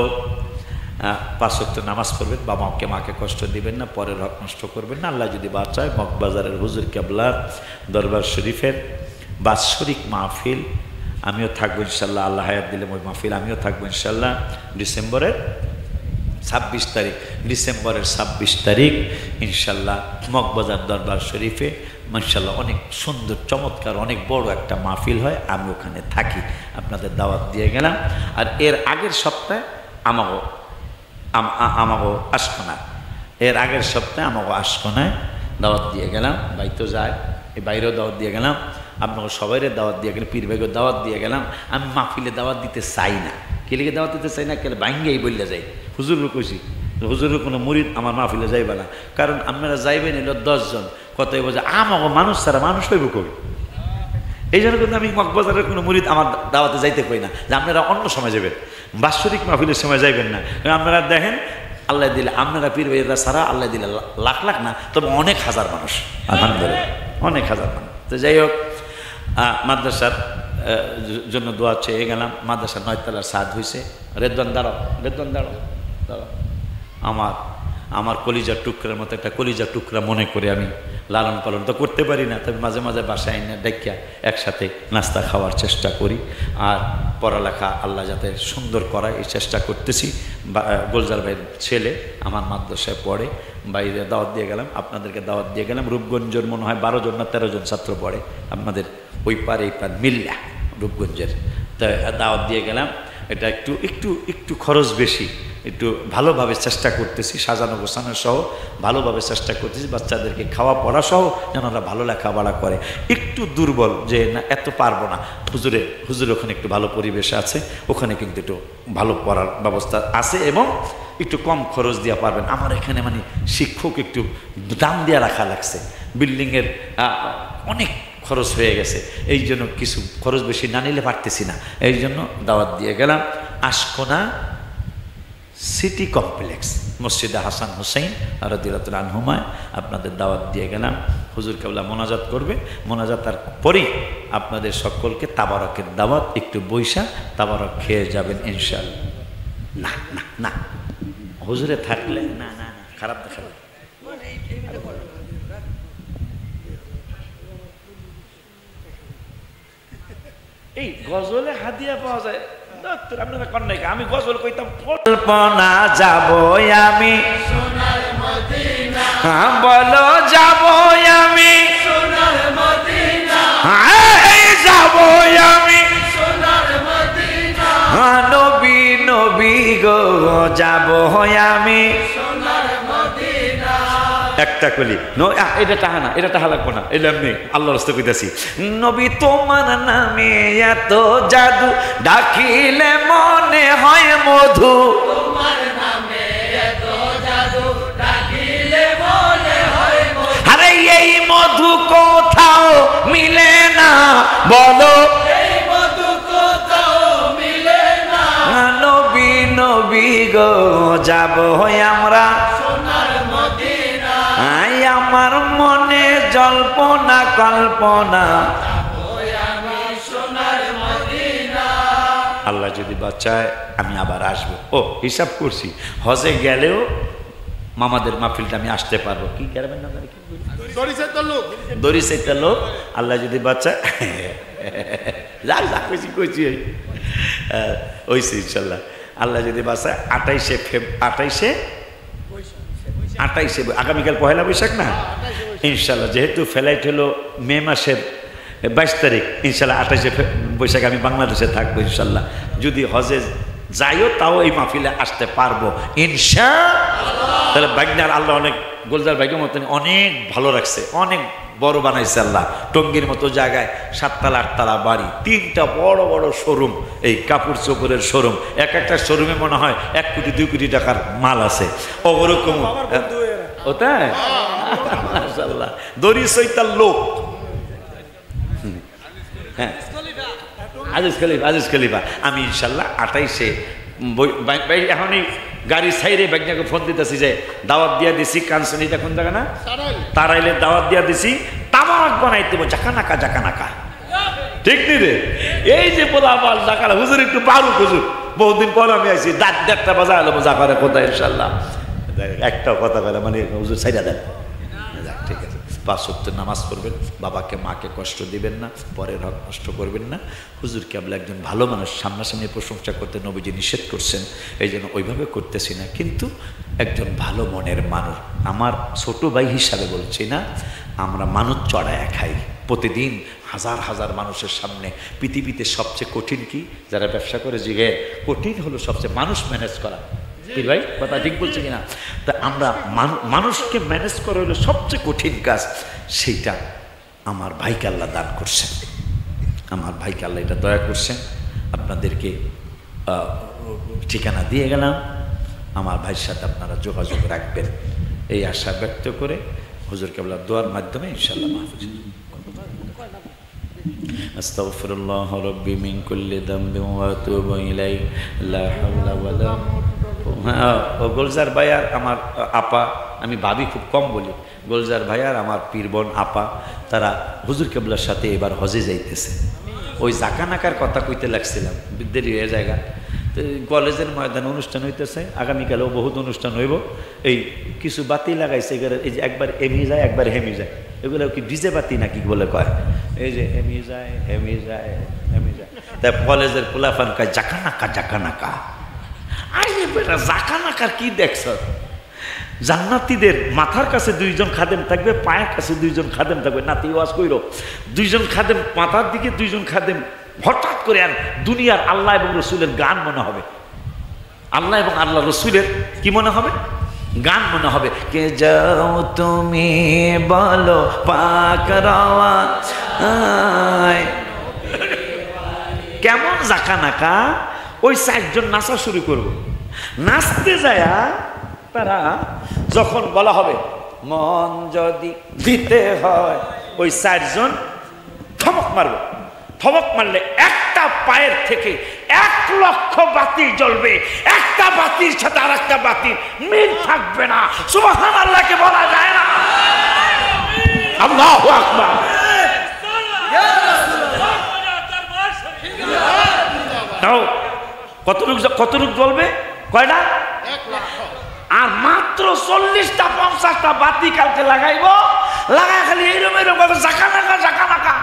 5 ওয়াক্ত নামাজ পড়বেন, বাবা মাকে কষ্ট দিবেন না, পরের হক নষ্ট করবেন না। আল্লাহ যদি বাঁচায় মগবাজারের হুজুর কেবলার দরবার শরীফের বাৎসরিক মাহফিল আমিও থাকবো ইনশাল্লাহ, আল্লাহ হায়াত দিলে ওই মাহফিল আমিও থাকবো ইনশাল্লাহ। ডিসেম্বরের 26 তারিখ, ডিসেম্বরের 26 তারিখ ইনশাল্লাহ মগবাজার দরবার শরীফে মাশাআল্লাহ অনেক সুন্দর চমৎকার অনেক বড় একটা মাহফিল হয়, আমি ওখানে থাকি, আপনাদের দাওয়াত দিয়ে গেলাম। আর এর আগের সপ্তাহে আমাগো আশকোনায়, এর আগের সপ্তাহে আমাগো আশকোনায় দাওয়াত দিয়ে গেলাম, ভাই তো যায়, এই বাইরেও দাওয়াত দিয়ে গেলাম, আপনাকে সবাইরে দাওয়াত দিয়ে গেলাম, পীর ভাইকেও দাওয়াত দিয়ে গেলাম। আমি মাহফিলে দাওয়াত দিতে চাই না, কেলিকে দাওয়াত দিতে চাই না, কেলে ভাঙ্গেই বললে যাই, হুজুরও কইছি হুজুরের কোনো মুরিদ আমার মাহফিলে যাইবে না, কারণ আপনারা যাইবেন এলো 10 জন, কত বোঝা আমাকে মানুষ ছাড়া মানুষ হইব কবি। এই জন্য কিন্তু আমি মগবাজারের কোনো মুরিদ আমার দাওয়াতে যাইতে কই না, যে আপনারা অন্য সময় যাবেন, বাৎসরিক মাহফিলের সময় যাইবেন না। আপনারা দেখেন আল্লাহ দিলে আপনারা পীর ভাইয়েরা ছাড়া আল্লাহ দিলে লাখ লাখ না, তবে অনেক হাজার মানুষ, আলহামদুলিল্লাহ অনেক হাজার মানুষ। তো যাই হোক, মাদ্রাসার জন্য দোয়া চেয়ে গেলাম, মাদ্রাসার 9 তলার সাদ হয়েছে। রেদওয়ান দাঁড়াও, রেদওয়ান দাঁড়াও, দাঁড়াও। আমার আমার কলিজার টুকরার মতো একটা কলিজার টুকরা মনে করে আমি লালন পালন তো করতে পারি না, তবে মাঝে মাঝে বাসায় এনে ডাকিয়া একসাথে নাস্তা খাওয়ার চেষ্টা করি। আর পড়ালেখা আল্লাহ যাতে সুন্দর করায় এই চেষ্টা করতেছি। গোলজার ভাইয়ের ছেলে আমার মাদ্রাসায় পড়ে, বাইরে দাওয়াত দিয়ে গেলাম, আপনাদেরকে দাওয়াত দিয়ে গেলাম। রূপগঞ্জের মনে হয় 12 জন না 13 জন ছাত্র পড়ে, আপনাদের ওই পার এই পার মিল্লা রূপগঞ্জের, তা দাওয়াত দিয়ে গেলাম। এটা একটু একটু একটু খরচ বেশি, একটু ভালোভাবে চেষ্টা করতেছি, সাজানো গোছানো সহ ভালোভাবে চেষ্টা করতেছি, বাচ্চাদেরকে খাওয়া পড়া সহ যেন ওরা ভালো লেখাপড়া করে। একটু দুর্বল যে না এত পারবো না, হুজুর ওখানে একটু ভালো পরিবেশ আছে, ওখানে কিন্তু একটু ভালো পড়ার ব্যবস্থা আছে এবং একটু কম খরচ দিয়ে পারবেন। আমার এখানে মানে শিক্ষক একটু দাম দিয়ে রাখা লাগছে, বিল্ডিংয়ের অনেক খরচ হয়ে গেছে, এই জন্য কিছু খরচ বেশি না নিলে পারতেছি না, এই জন্য দাওয়াত দিয়ে গেলাম। আশকোনা সিটি কমপ্লেক্স মসজিদে হাসান হুসাইন রাদিয়াল্লাহু আনহুমায় আপনাদের দাওয়াত দিয়ে গেলাম। হুজুর কেবলা মোনাজাত করবে, মোনাজাতের পরেই আপনাদের সকলকে তাবারকের দাওয়াত, একটু বৈশা তাবারক খেয়ে যাবেন ইনশাআল্লাহ। না না না হুজুরে থাকলে না না না খারাপ দেখাবে। এই গজলে হাদিয়া পাওয়া যায়, আপনারা কন নাই, আমি গজল কইতাম কল্পনা যাব আমি সোনার মদিনা, বলো যাব আমি সোনার মদিনা, যাব আমি সোনার মদিনা, নবী নবী গো যাব আমি সোনার মদিনা। একটা কলি এটা টাহা না, এটা টাহা লাগবো না, এটা এমনি আল্লাহর রাস্তায় কইতাছি। নবী তোমার নামে এত জাদু, ডাকিলে মনে হয় মধু, তোমার নামে এত জাদু, ডাকিলে মনে হয় মধু, আরে এই মধু কোথাও মিলে না, বলো এই মধু কোথাও মিলে না, নবী নবী গো যাব আমরা সোনার মদিনা, আমার মনে জল্পনা কল্পনা, আল্লাহ যদি বাঁচায় আমি আবার আসবো। ও হিসাব করছি হজে গেলেও মামাদের মাহফিলটা আমি আসতে পারবো। কি করবেন না দড়ি সাইটার লোক, আল্লাহ যদি বাঁচায় যাক যাক কইছি কইছি ওইছি ইনশাল্লাহ। আল্লাহ যদি বাঁচায় 28শে আগামীকাল পহেলা বৈশাখ না ইনশাল্লাহ, যেহেতু ফ্লাইট হলো মে মাসের 22 তারিখ, ইনশাল্লাহ 28শে বৈশাখ আমি বাংলাদেশে থাকবো ইনশাল্লাহ। যদি হজে যাইও তাও এই মাহফিলে আসতে পারবো ইনশাআল্লাহ। তাহলে বাগনার আল্লাহ অনেক গোলজার ভাইকের মতন অনেক ভালো রাখছে, অনেক বড় বানাইছে আল্লাহ। টঙ্গীর মতো জায়গায় 7 তলা 8 তলা বাড়ি, 3টা বড় বড় শোরুম, এই কাপড় চোপড়ের শোরুম, এক একটা শোরুমে মনে হয় 1 কোটি 2 কোটি টাকার মাল আছে। ওরকম ও তাই মাশাআল্লাহ, দড়ি সইতার লোক। হ্যাঁ আজিজ খলিফা আমি ইনশাল্লাহ 28শে এখনই গাড়ি সাইডে ব্যাগনাকে ফোন দিতেছি যে দাওয়াত দিয়া দিছি, কানসনিটা কোন জায়গা না তারাইলে দাওয়াত দিয়া দিছি, তামাক বানাই দেবো জাকানাকা জাকানাকা, ঠিক নি রে? এই যে পোলাপাল জাকানা হুজুর একটু পারুক হুজুর, বহুদিন পর আমি আইছি, দাঁতটা বাজা এলো জাকারে কোথায় ইনশাল্লাহ একটাও কথা বলে মানে হুজুর সাইডা দেন। ঠিক আছে, 5 ওয়াক্ত নামাজ পড়বেন, বাবাকে মাকে কষ্ট দিবেন না, পরের হক নষ্ট করবেন না। হুজুর কেবল একজন ভালো মানুষ, সামনাসামনি প্রশংসা করতে নবীজি নিষেধ করছেন, এই জন্য ওইভাবে করতেছি না, কিন্তু একজন ভালো মনের মানুষ। আমার ছোট ভাই হিসাবে বলছি না, আমরা মানুষ চড়ায় খাই প্রতিদিন হাজার হাজার মানুষের সামনে। পৃথিবীতে সবচেয়ে কঠিন কি? যারা ব্যবসা করে জিগে কঠিন হলো সবচেয়ে মানুষ ম্যানেজ করা। কি ভাই কথা ঠিক বলছে কিনা? তা আমরা মানুষকে ম্যানেজ করা হলো সবচেয়ে কঠিন কাজ, সেইটা আমার ভাইকে আল্লাহ দান করছেন, আমার ভাইকে আল্লাহ এটা দয়া করছেন। আপনাদেরকে ঠিকানা দিয়ে গেলাম, আমার ভাইয়ের সাথে আপনারা যোগাযোগ রাখবেন এই আশা ব্যক্ত করে হুজুর কেবলা দোয়ার মাধ্যমে ইনশাআল্লাহ মাহফুজ। আস্তাগফিরুল্লাহ রাব্বি মিন কুল্লি যামবিন ওয়া আতুবু ইলাইহি লা হাওলা ওয়ালা। হ্যাঁ, ও গোলজার ভাই আর আমার আপা, আমি ভাবি খুব কম বলি, গোলজার ভাই আর আমার পীর বোন আপা, তারা হুজুর কেবলার সাথে এবার হজে যাইতেছে। ওই জাকানাকার কথা কইতে লাগছিলাম, দেরি হয়ে জায়গা তো কলেজের ময়দানে অনুষ্ঠান হইতেছে, আগামীকালেও বহুত অনুষ্ঠান হইব। এই কিছু বাতি লাগাইছে, এই যে একবার এমি যায় একবার হেমি যায়, এগুলো কি ডিজে বাতি নাকি বলে কয়, এই যে হেমি যায় হেমি যায় হেমি যায়। তাই কলেজের পোলাফান কয় জাকা নাকা জাকা নাকা। আরে বেটা জাকা নাকার কি দেখছ? জান্নাতীদের মাথার কাছে দুইজন খাদেম থাকবে, পায়ের কাছে দুইজন খাদেম থাকবে। নাতি ওয়াজ কইরো, দুইজন খাদেম মাথার দিকে, দুইজন খাদেম। হঠাৎ করে আর দুনিয়ার আল্লাহ এবং রসুলের গান মনে হবে, আল্লাহ এবং আল্লাহ রসুলের কি মনে হবে? গান মনে হবে। কে যাও তুমি বলো পাক রওয়াজ, কেমন জাকা নাকা। ওই চারজন নাচা শুরু করব, নাচতে যায়া তারা যখন বলা হবে মন যদি দিতে হয়, ওই চারজন থমক মারবে। থমক মারলে একটা পায়ের থেকে 1,00,000 বাতি জ্বলবে, একটা বাতির সাথে আর একটা বাতির মিল থাকবে না। সুবহানাল্লাহকে বলা যায় না? আল্লাহু আকবার। কতটুক জ্বলবে? কয়টা? আর মাত্র 40টা 50টা বাতি কালকে লাগাইব, লাগাই খালি এইরকম এরকম জাকা নাকা জাকা নাকা।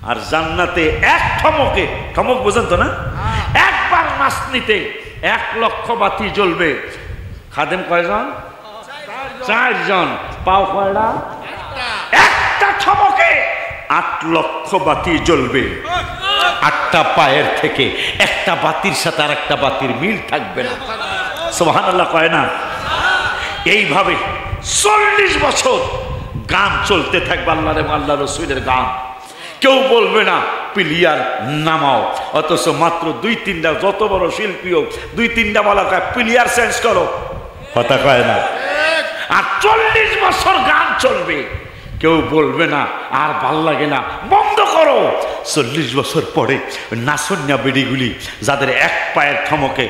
আর জান্নাতে এক ঠমকে, ঠমক বোঝেন তো না, একবার নাচনিতে 1,00,000 বাতি জ্বলবে। খাদেম কয়জন? 4জন। পাও কয়টা? একটা ঠমকে 8,00,000 বাতি জ্বলবে। 8টা পায়ের থেকে একটা বাতির সাথে আর একটা বাতির মিল থাকবে না। সুবহানাল্লাহ কয় না? এইভাবে 40 বছর গান চলতে থাকবে, আল্লাহ এবং আল্লাহ রসুলের গান। কেউ বলবে না প্লেয়ার নামাও, অথচ মাত্র 2-3টা, যত বড় শিল্পী হোক 2-3টা বলা কয় প্লেয়ার চেঞ্জ করো, কথা কয় না। আর 40 বছর গান চলবে, কেউ বলবে না আর ভাল লাগে না, বন্ধ করো। 40 বছর পরে নাসন্যা বেডিগুলি যাদের এক পায়ের থমকে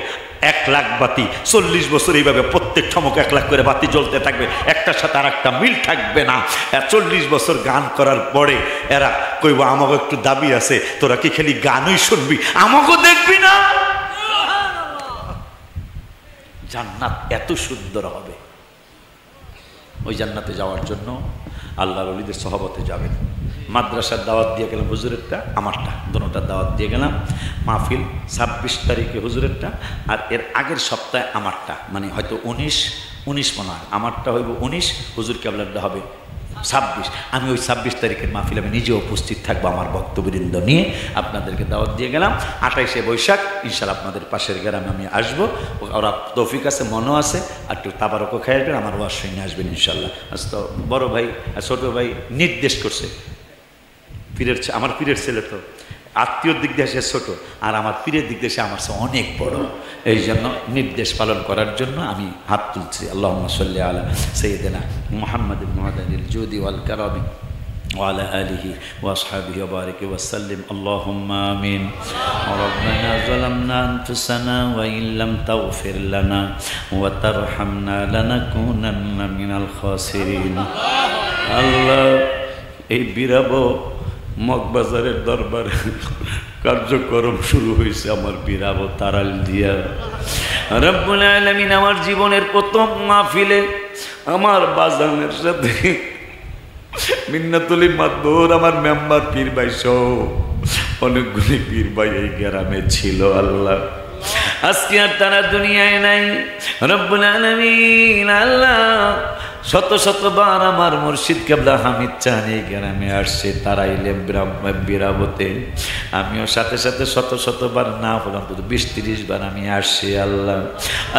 1,00,000 বাতি, 40 বছর এইভাবে প্রত্যেক ঠমকে 1,00,000 করে বাতি জ্বলতে থাকবে, একটার সাথে আর একটা মিল থাকবে না। 40 বছর গান করার পরে এরা কইব আমাকে একটু দাবি আছে, তোরা কি খালি গানই শুনবি, আমাকে দেখবি না? জান্নাত এত সুন্দর হবে। ওই জান্নাতে যাওয়ার জন্য আল্লাহর ওলিদের সহবতে যাবেন। মাদ্রাসার দাওয়াত দিয়ে গেলাম, হুজুরেরটা আমারটা, দুটোটার দাওয়াত দিয়ে গেলাম। মাহফিল 26 তারিখে হুজুরেরটা, আর এর আগের সপ্তাহে আমারটা, মানে হয়তো 19 মনে হয়, আমারটা হইব 19, হুজুর কেবলারটা হবে 26। আমি ওই 26 তারিখের মাহফিল আমি নিজে উপস্থিত থাকবো আমার বক্তবৃন্দ নিয়ে। আপনাদেরকে দাওয়াত দিয়ে গেলাম। 28শে বৈশাখ ইনশাআল্লাহ আপনাদের পাশের গ্রামে আমি আসবো। ওরা তৌফিক আছে, মনও আছে, আর একটু তাবারকও খাই আসবেন, আমার ওয়াজ শুনে আসবেন ইনশাআল্লাহ। আজ তো বড় ভাই ছোট ভাই নির্দেশ করছে, আমার পীরের ছেলে তো আত্মীয়র দিক দিয়ে সে ছোট, আর আমার পীরের দিক দিয়ে সে আমার সে অনেক বড়। এই জন্য নির্দেশ পালন করার জন্য আমি হাত তুলছি। আল্লাহুম্মা সাল্লি আলা সাইয়্যিদিনা মুহাম্মাদিন মুআদানিল জুদি ওয়াল কারামি وعلى آله وأصحابه وبارك وسلم اللهم آمين ربنا ظلمنا أنفسنا وإن لم تغفر لنا وترحمنا لنكونن من الخاسرين الله এই বিরাবো মগবাজারের দরবারে কার্যক্রম শুরু হয়েছে আমার বিরাবো তারাল দিয়া। রব্বুল আলামিন আমার জীবনের প্রথম মাহফিলে আমার বাজানের সাথে মিন্নাতুলি মাদবুর আমার মেম্বার পীর ভাই সহ অনেকগুলি পীর ভাই এই গ্রামে ছিল। আল্লাহ আজকে আর তারা দুনিয়ায় নাই। রব্বুল আলামিন আল্লাহ শত শতবার আমার মুর্শিদ কেবলা হামিদ চান এই গ্রামে আসছে, তারা এলেন বিরাবতে। আমিও সাথে সাথে শত শতবার না বললাম, 20-30 বার আমি আসছি। আল্লাহ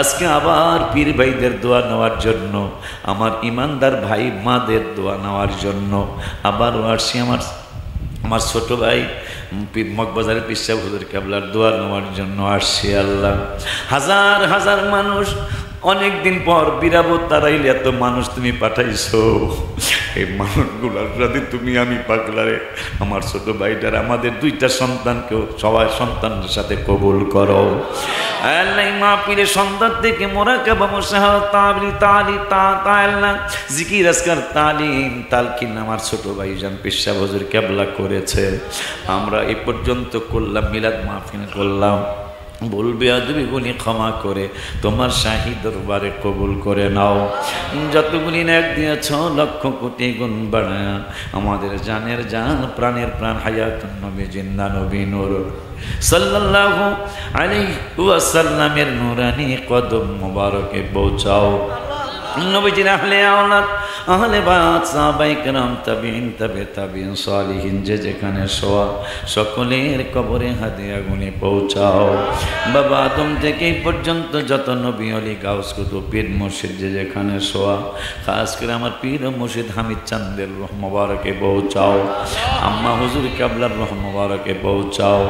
আজকে আবার পীর ভাইদের দোয়া নেওয়ার জন্য, আমার ইমানদার ভাই মাদের দোয়া নেওয়ার জন্য আবারও আসছি। আমার ছোট ভাই মগবাজারের পীর সাহেব হুজুর কেবলার দোয়া নেওয়ার জন্য আসছি। আল্লাহ হাজার হাজার মানুষ অনেক দিন পর বিরাবো তারাইলে এত মানুষ তুমি পাঠাইছো, এই মানুষগুলোর সাথে তুমি আমি পাগলারে আমার ছোট ভাইটার আমাদের 2টা সন্তানকেও সবাই সন্তানের সাথে কবুল করো। আল্লাহ মা পীরের সন্তান থেকে মোরাকাবা মুশাহাদা তাবলি তালি তা আল্লাহ জিকির আজকার তালিম তালকিন আমার ছোট ভাই জান পীর সাহেব হুজুর কেবলা করেছে। আমরা এই পর্যন্ত করলাম, মিলাদ মাহফিল করলাম, ভুল বেয়াদবি গুলি ক্ষমা করে তোমার শাহী দরবারে কবুল করে নাও। যতগুলি নেক দিয়েছ লক্ষ কোটি গুণ বাড়ায়া আমাদের জানের জান প্রাণের প্রাণ হায়াতুন নবী জিন্দা নবী নূর সাল্লাল্লাহু আলাইহি ওয়াসাল্লামের নূরানি কদম মোবারকে পৌঁছাও। নবীজির আহলে আওলাদ আহলে বায়াত সাহাবায়ে কেরাম তাবিঈন তাবে তাবিঈন সালিহিন যে যেখানে শোয়া সকলের কবরে হাদিয়া গুলি পৌঁছাও। বাবা আদম থেকে এই পর্যন্ত যত নবী ওলি গাউস কুতুব পীর মুর্শিদ যে যেখানে শোয়া খাস করে আমার পীর ও মুর্শিদ হামিদ চাঁদের রহ মোবারকে পৌঁছাও। আম্মা হুজুর কাবলার রহ মোবারকে পৌঁছাও।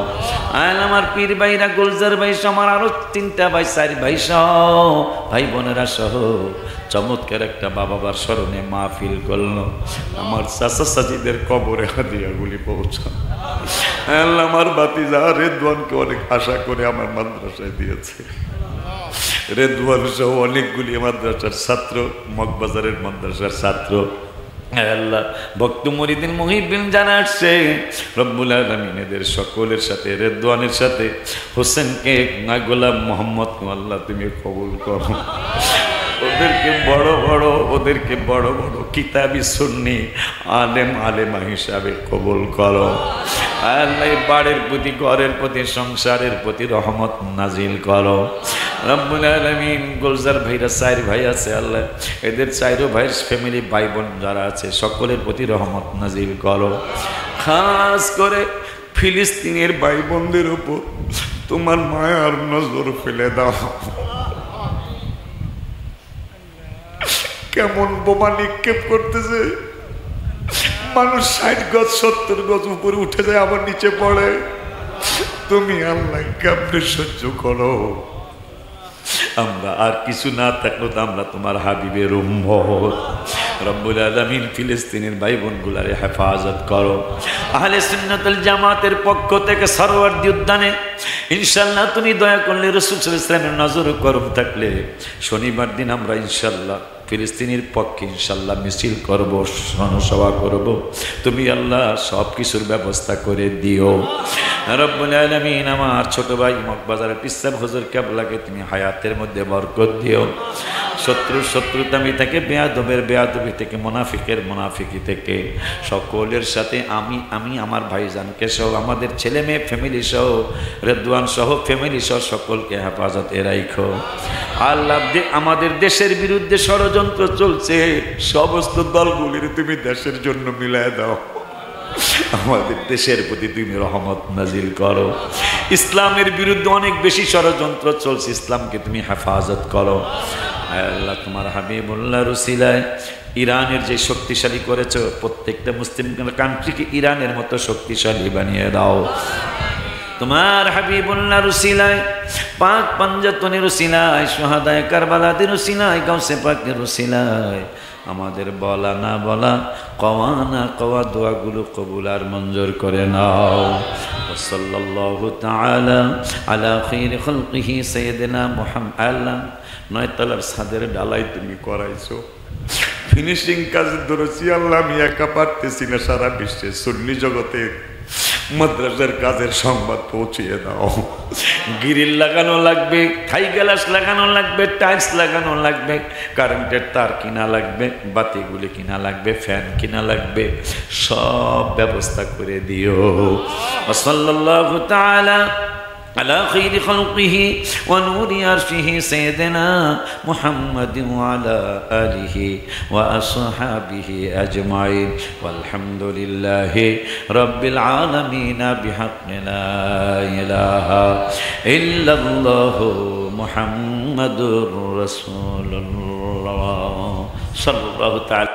আয় আমার পীর ভাইরা গুলজার ভাই সহ আমার আরো 3টা ভাই 4 ভাই সহ ভাই বোনেরা সহ চমৎকার একটা বাবার স্মরণে মাহফিল করলো। আমার চাচা চাচিদের কবরে হাদিয়াগুলি পৌঁছা। আল্লাহ আমার ভাতিজা রেদওয়ানকে অনেক আশা করে আমার মাদ্রাসায় দিয়েছে। রেদওয়ান সহ অনেকগুলি মাদ্রাসার ছাত্র, মগবাজারের মাদ্রাসার ছাত্র। আল্লাহ ভক্ত মুরিদিন মুহিবিন জানা আসছে রব্বুল আলামিন এদের সকলের সাথে রেদওয়ানের সাথে হোসেনকে গোলাম মোহাম্মদ আল্লাহ তুমি কবুল করো। ওদেরকে বড় বড় কিতাবি সুন্নি আলেমা হিসাবে কবুল করো। আল্লাহ বাড়ির প্রতি ঘরের প্রতি সংসারের প্রতি রহমত নাজিল করো। রব্বুল আলামিন গুলজার ভাইরা 4 ভাই আছে আল্লাহ এদের 4 ভাইয়ের ফ্যামিলি ভাই বোন যারা আছে সকলের প্রতি রহমত নাজিল করো। খাস করে ফিলিস্তিনের ভাই বোনদের উপর তোমার মায়ার নজর ফেলে দাও। কেমন বোমা নিক্ষেপ করতেছে, মানুষ 60 গজ 70 গজ উপরে উঠে যায় আবার নিচে পড়ে। তুমি আল্লাহ কেমনে সহ্য করো। আমরা আর কিছু না থাকলো তো আমরা তোমার হাবিবের উম্মত। রব্বুল আলামিন ফিলিস্তিনের ভাই বোনগুলারে হেফাজত করো। আহলে সুন্নাতুল জামাতের পক্ষ থেকে সরওয়ার্দী উদ্যানে ইনশাআল্লাহ তুমি দয়া করলে রাসূল সাল্লাল্লাহু আলাইহি ওয়াসাল্লামের নজর করম থাকলে শনিবার দিন আমরা ইনশাআল্লাহ ফিলিস্তিনের পক্ষে ইনশাআল্লাহ মিছিল করব, জনসভা করব। তুমি আল্লাহ সব কিছুর ব্যবস্থা করে দিও। রব্বুল আলামিন আমার ছোট ভাই মগবাজারের পিসাব হুজুর কেবলাকে তুমি হায়াতের মধ্যে বরকত দিও। শত্রুতামি থেকে বেয়াদবি থেকে মুনাফিকের মুনাফিকি থেকে সকলের সাথে আমি আমার ভাইজানকে সহ আমাদের ছেলে মেয়ে ফ্যামিলি সহ রেদওয়ান সহ ফ্যামিলি সহ সকলকে হেফাজতে রাখো। আল্লাহ আমাদের দেশের বিরুদ্ধে ষড়যন্ত্র চলছে সমস্ত দলগুলির তুমি দেশের জন্য মিলায় দাও। আমাদের দেশের প্রতি তুমি রহমত নাজিল করো। ইসলামের বিরুদ্ধে অনেক বেশি ষড়যন্ত্র চলছে, ইসলামকে তুমি হেফাজত করো। আল্লাহ তোমার হাবিবুল্লাহর উসিলায় ইরানের যে শক্তিশালী করেছো প্রত্যেকটা মুসলিম কান্ট্রিকে ইরানের মতো শক্তিশালী বানিয়ে দাও। তোমার হাবিবুল্লাহর উসিলায় পাক পাঞ্জাতনের উসিলায় শুহাদায়ে কারবালাদের উসিলায় গাউসে পাকের উসিলায় আমাদের বলা না বলা কওয়া না কওয়া দোয়াগুলো কবুল আর মঞ্জুর করে নাও। সাল্লাল্লাহু তাআলা আলা খায়রি খালকিহি সাইয়্যিদিনা মুহাম্মদ। আল্লাহ 9 তলার ছাদের ডালাই তুমি করাইছো, ফিনিশিং কাজ ধরেছি আল্লাহ আমি একা পারতেছি না। সারা বিশ্বে সুন্নি জগতে মাদ্রাসার কাজের সংবাদ পৌঁছিয়ে দাও। গ্রিল লাগানো লাগবে, থাই গ্লাস লাগানো লাগবে, টাইলস লাগানো লাগবে, কারেন্টের তার কিনা লাগবে, বাতিগুলি কিনা লাগবে, ফ্যান কিনা লাগবে, সব ব্যবস্থা করে দিও। সাল্লাল্লাহু তাআলা على خير خلقه ونور عرشه سيدنا محمد وعلى آله وأصحابه أجمعين والحمد لله رب العالمين بحق لا إله إلا الله محمد رسول الله صلى الله تعالى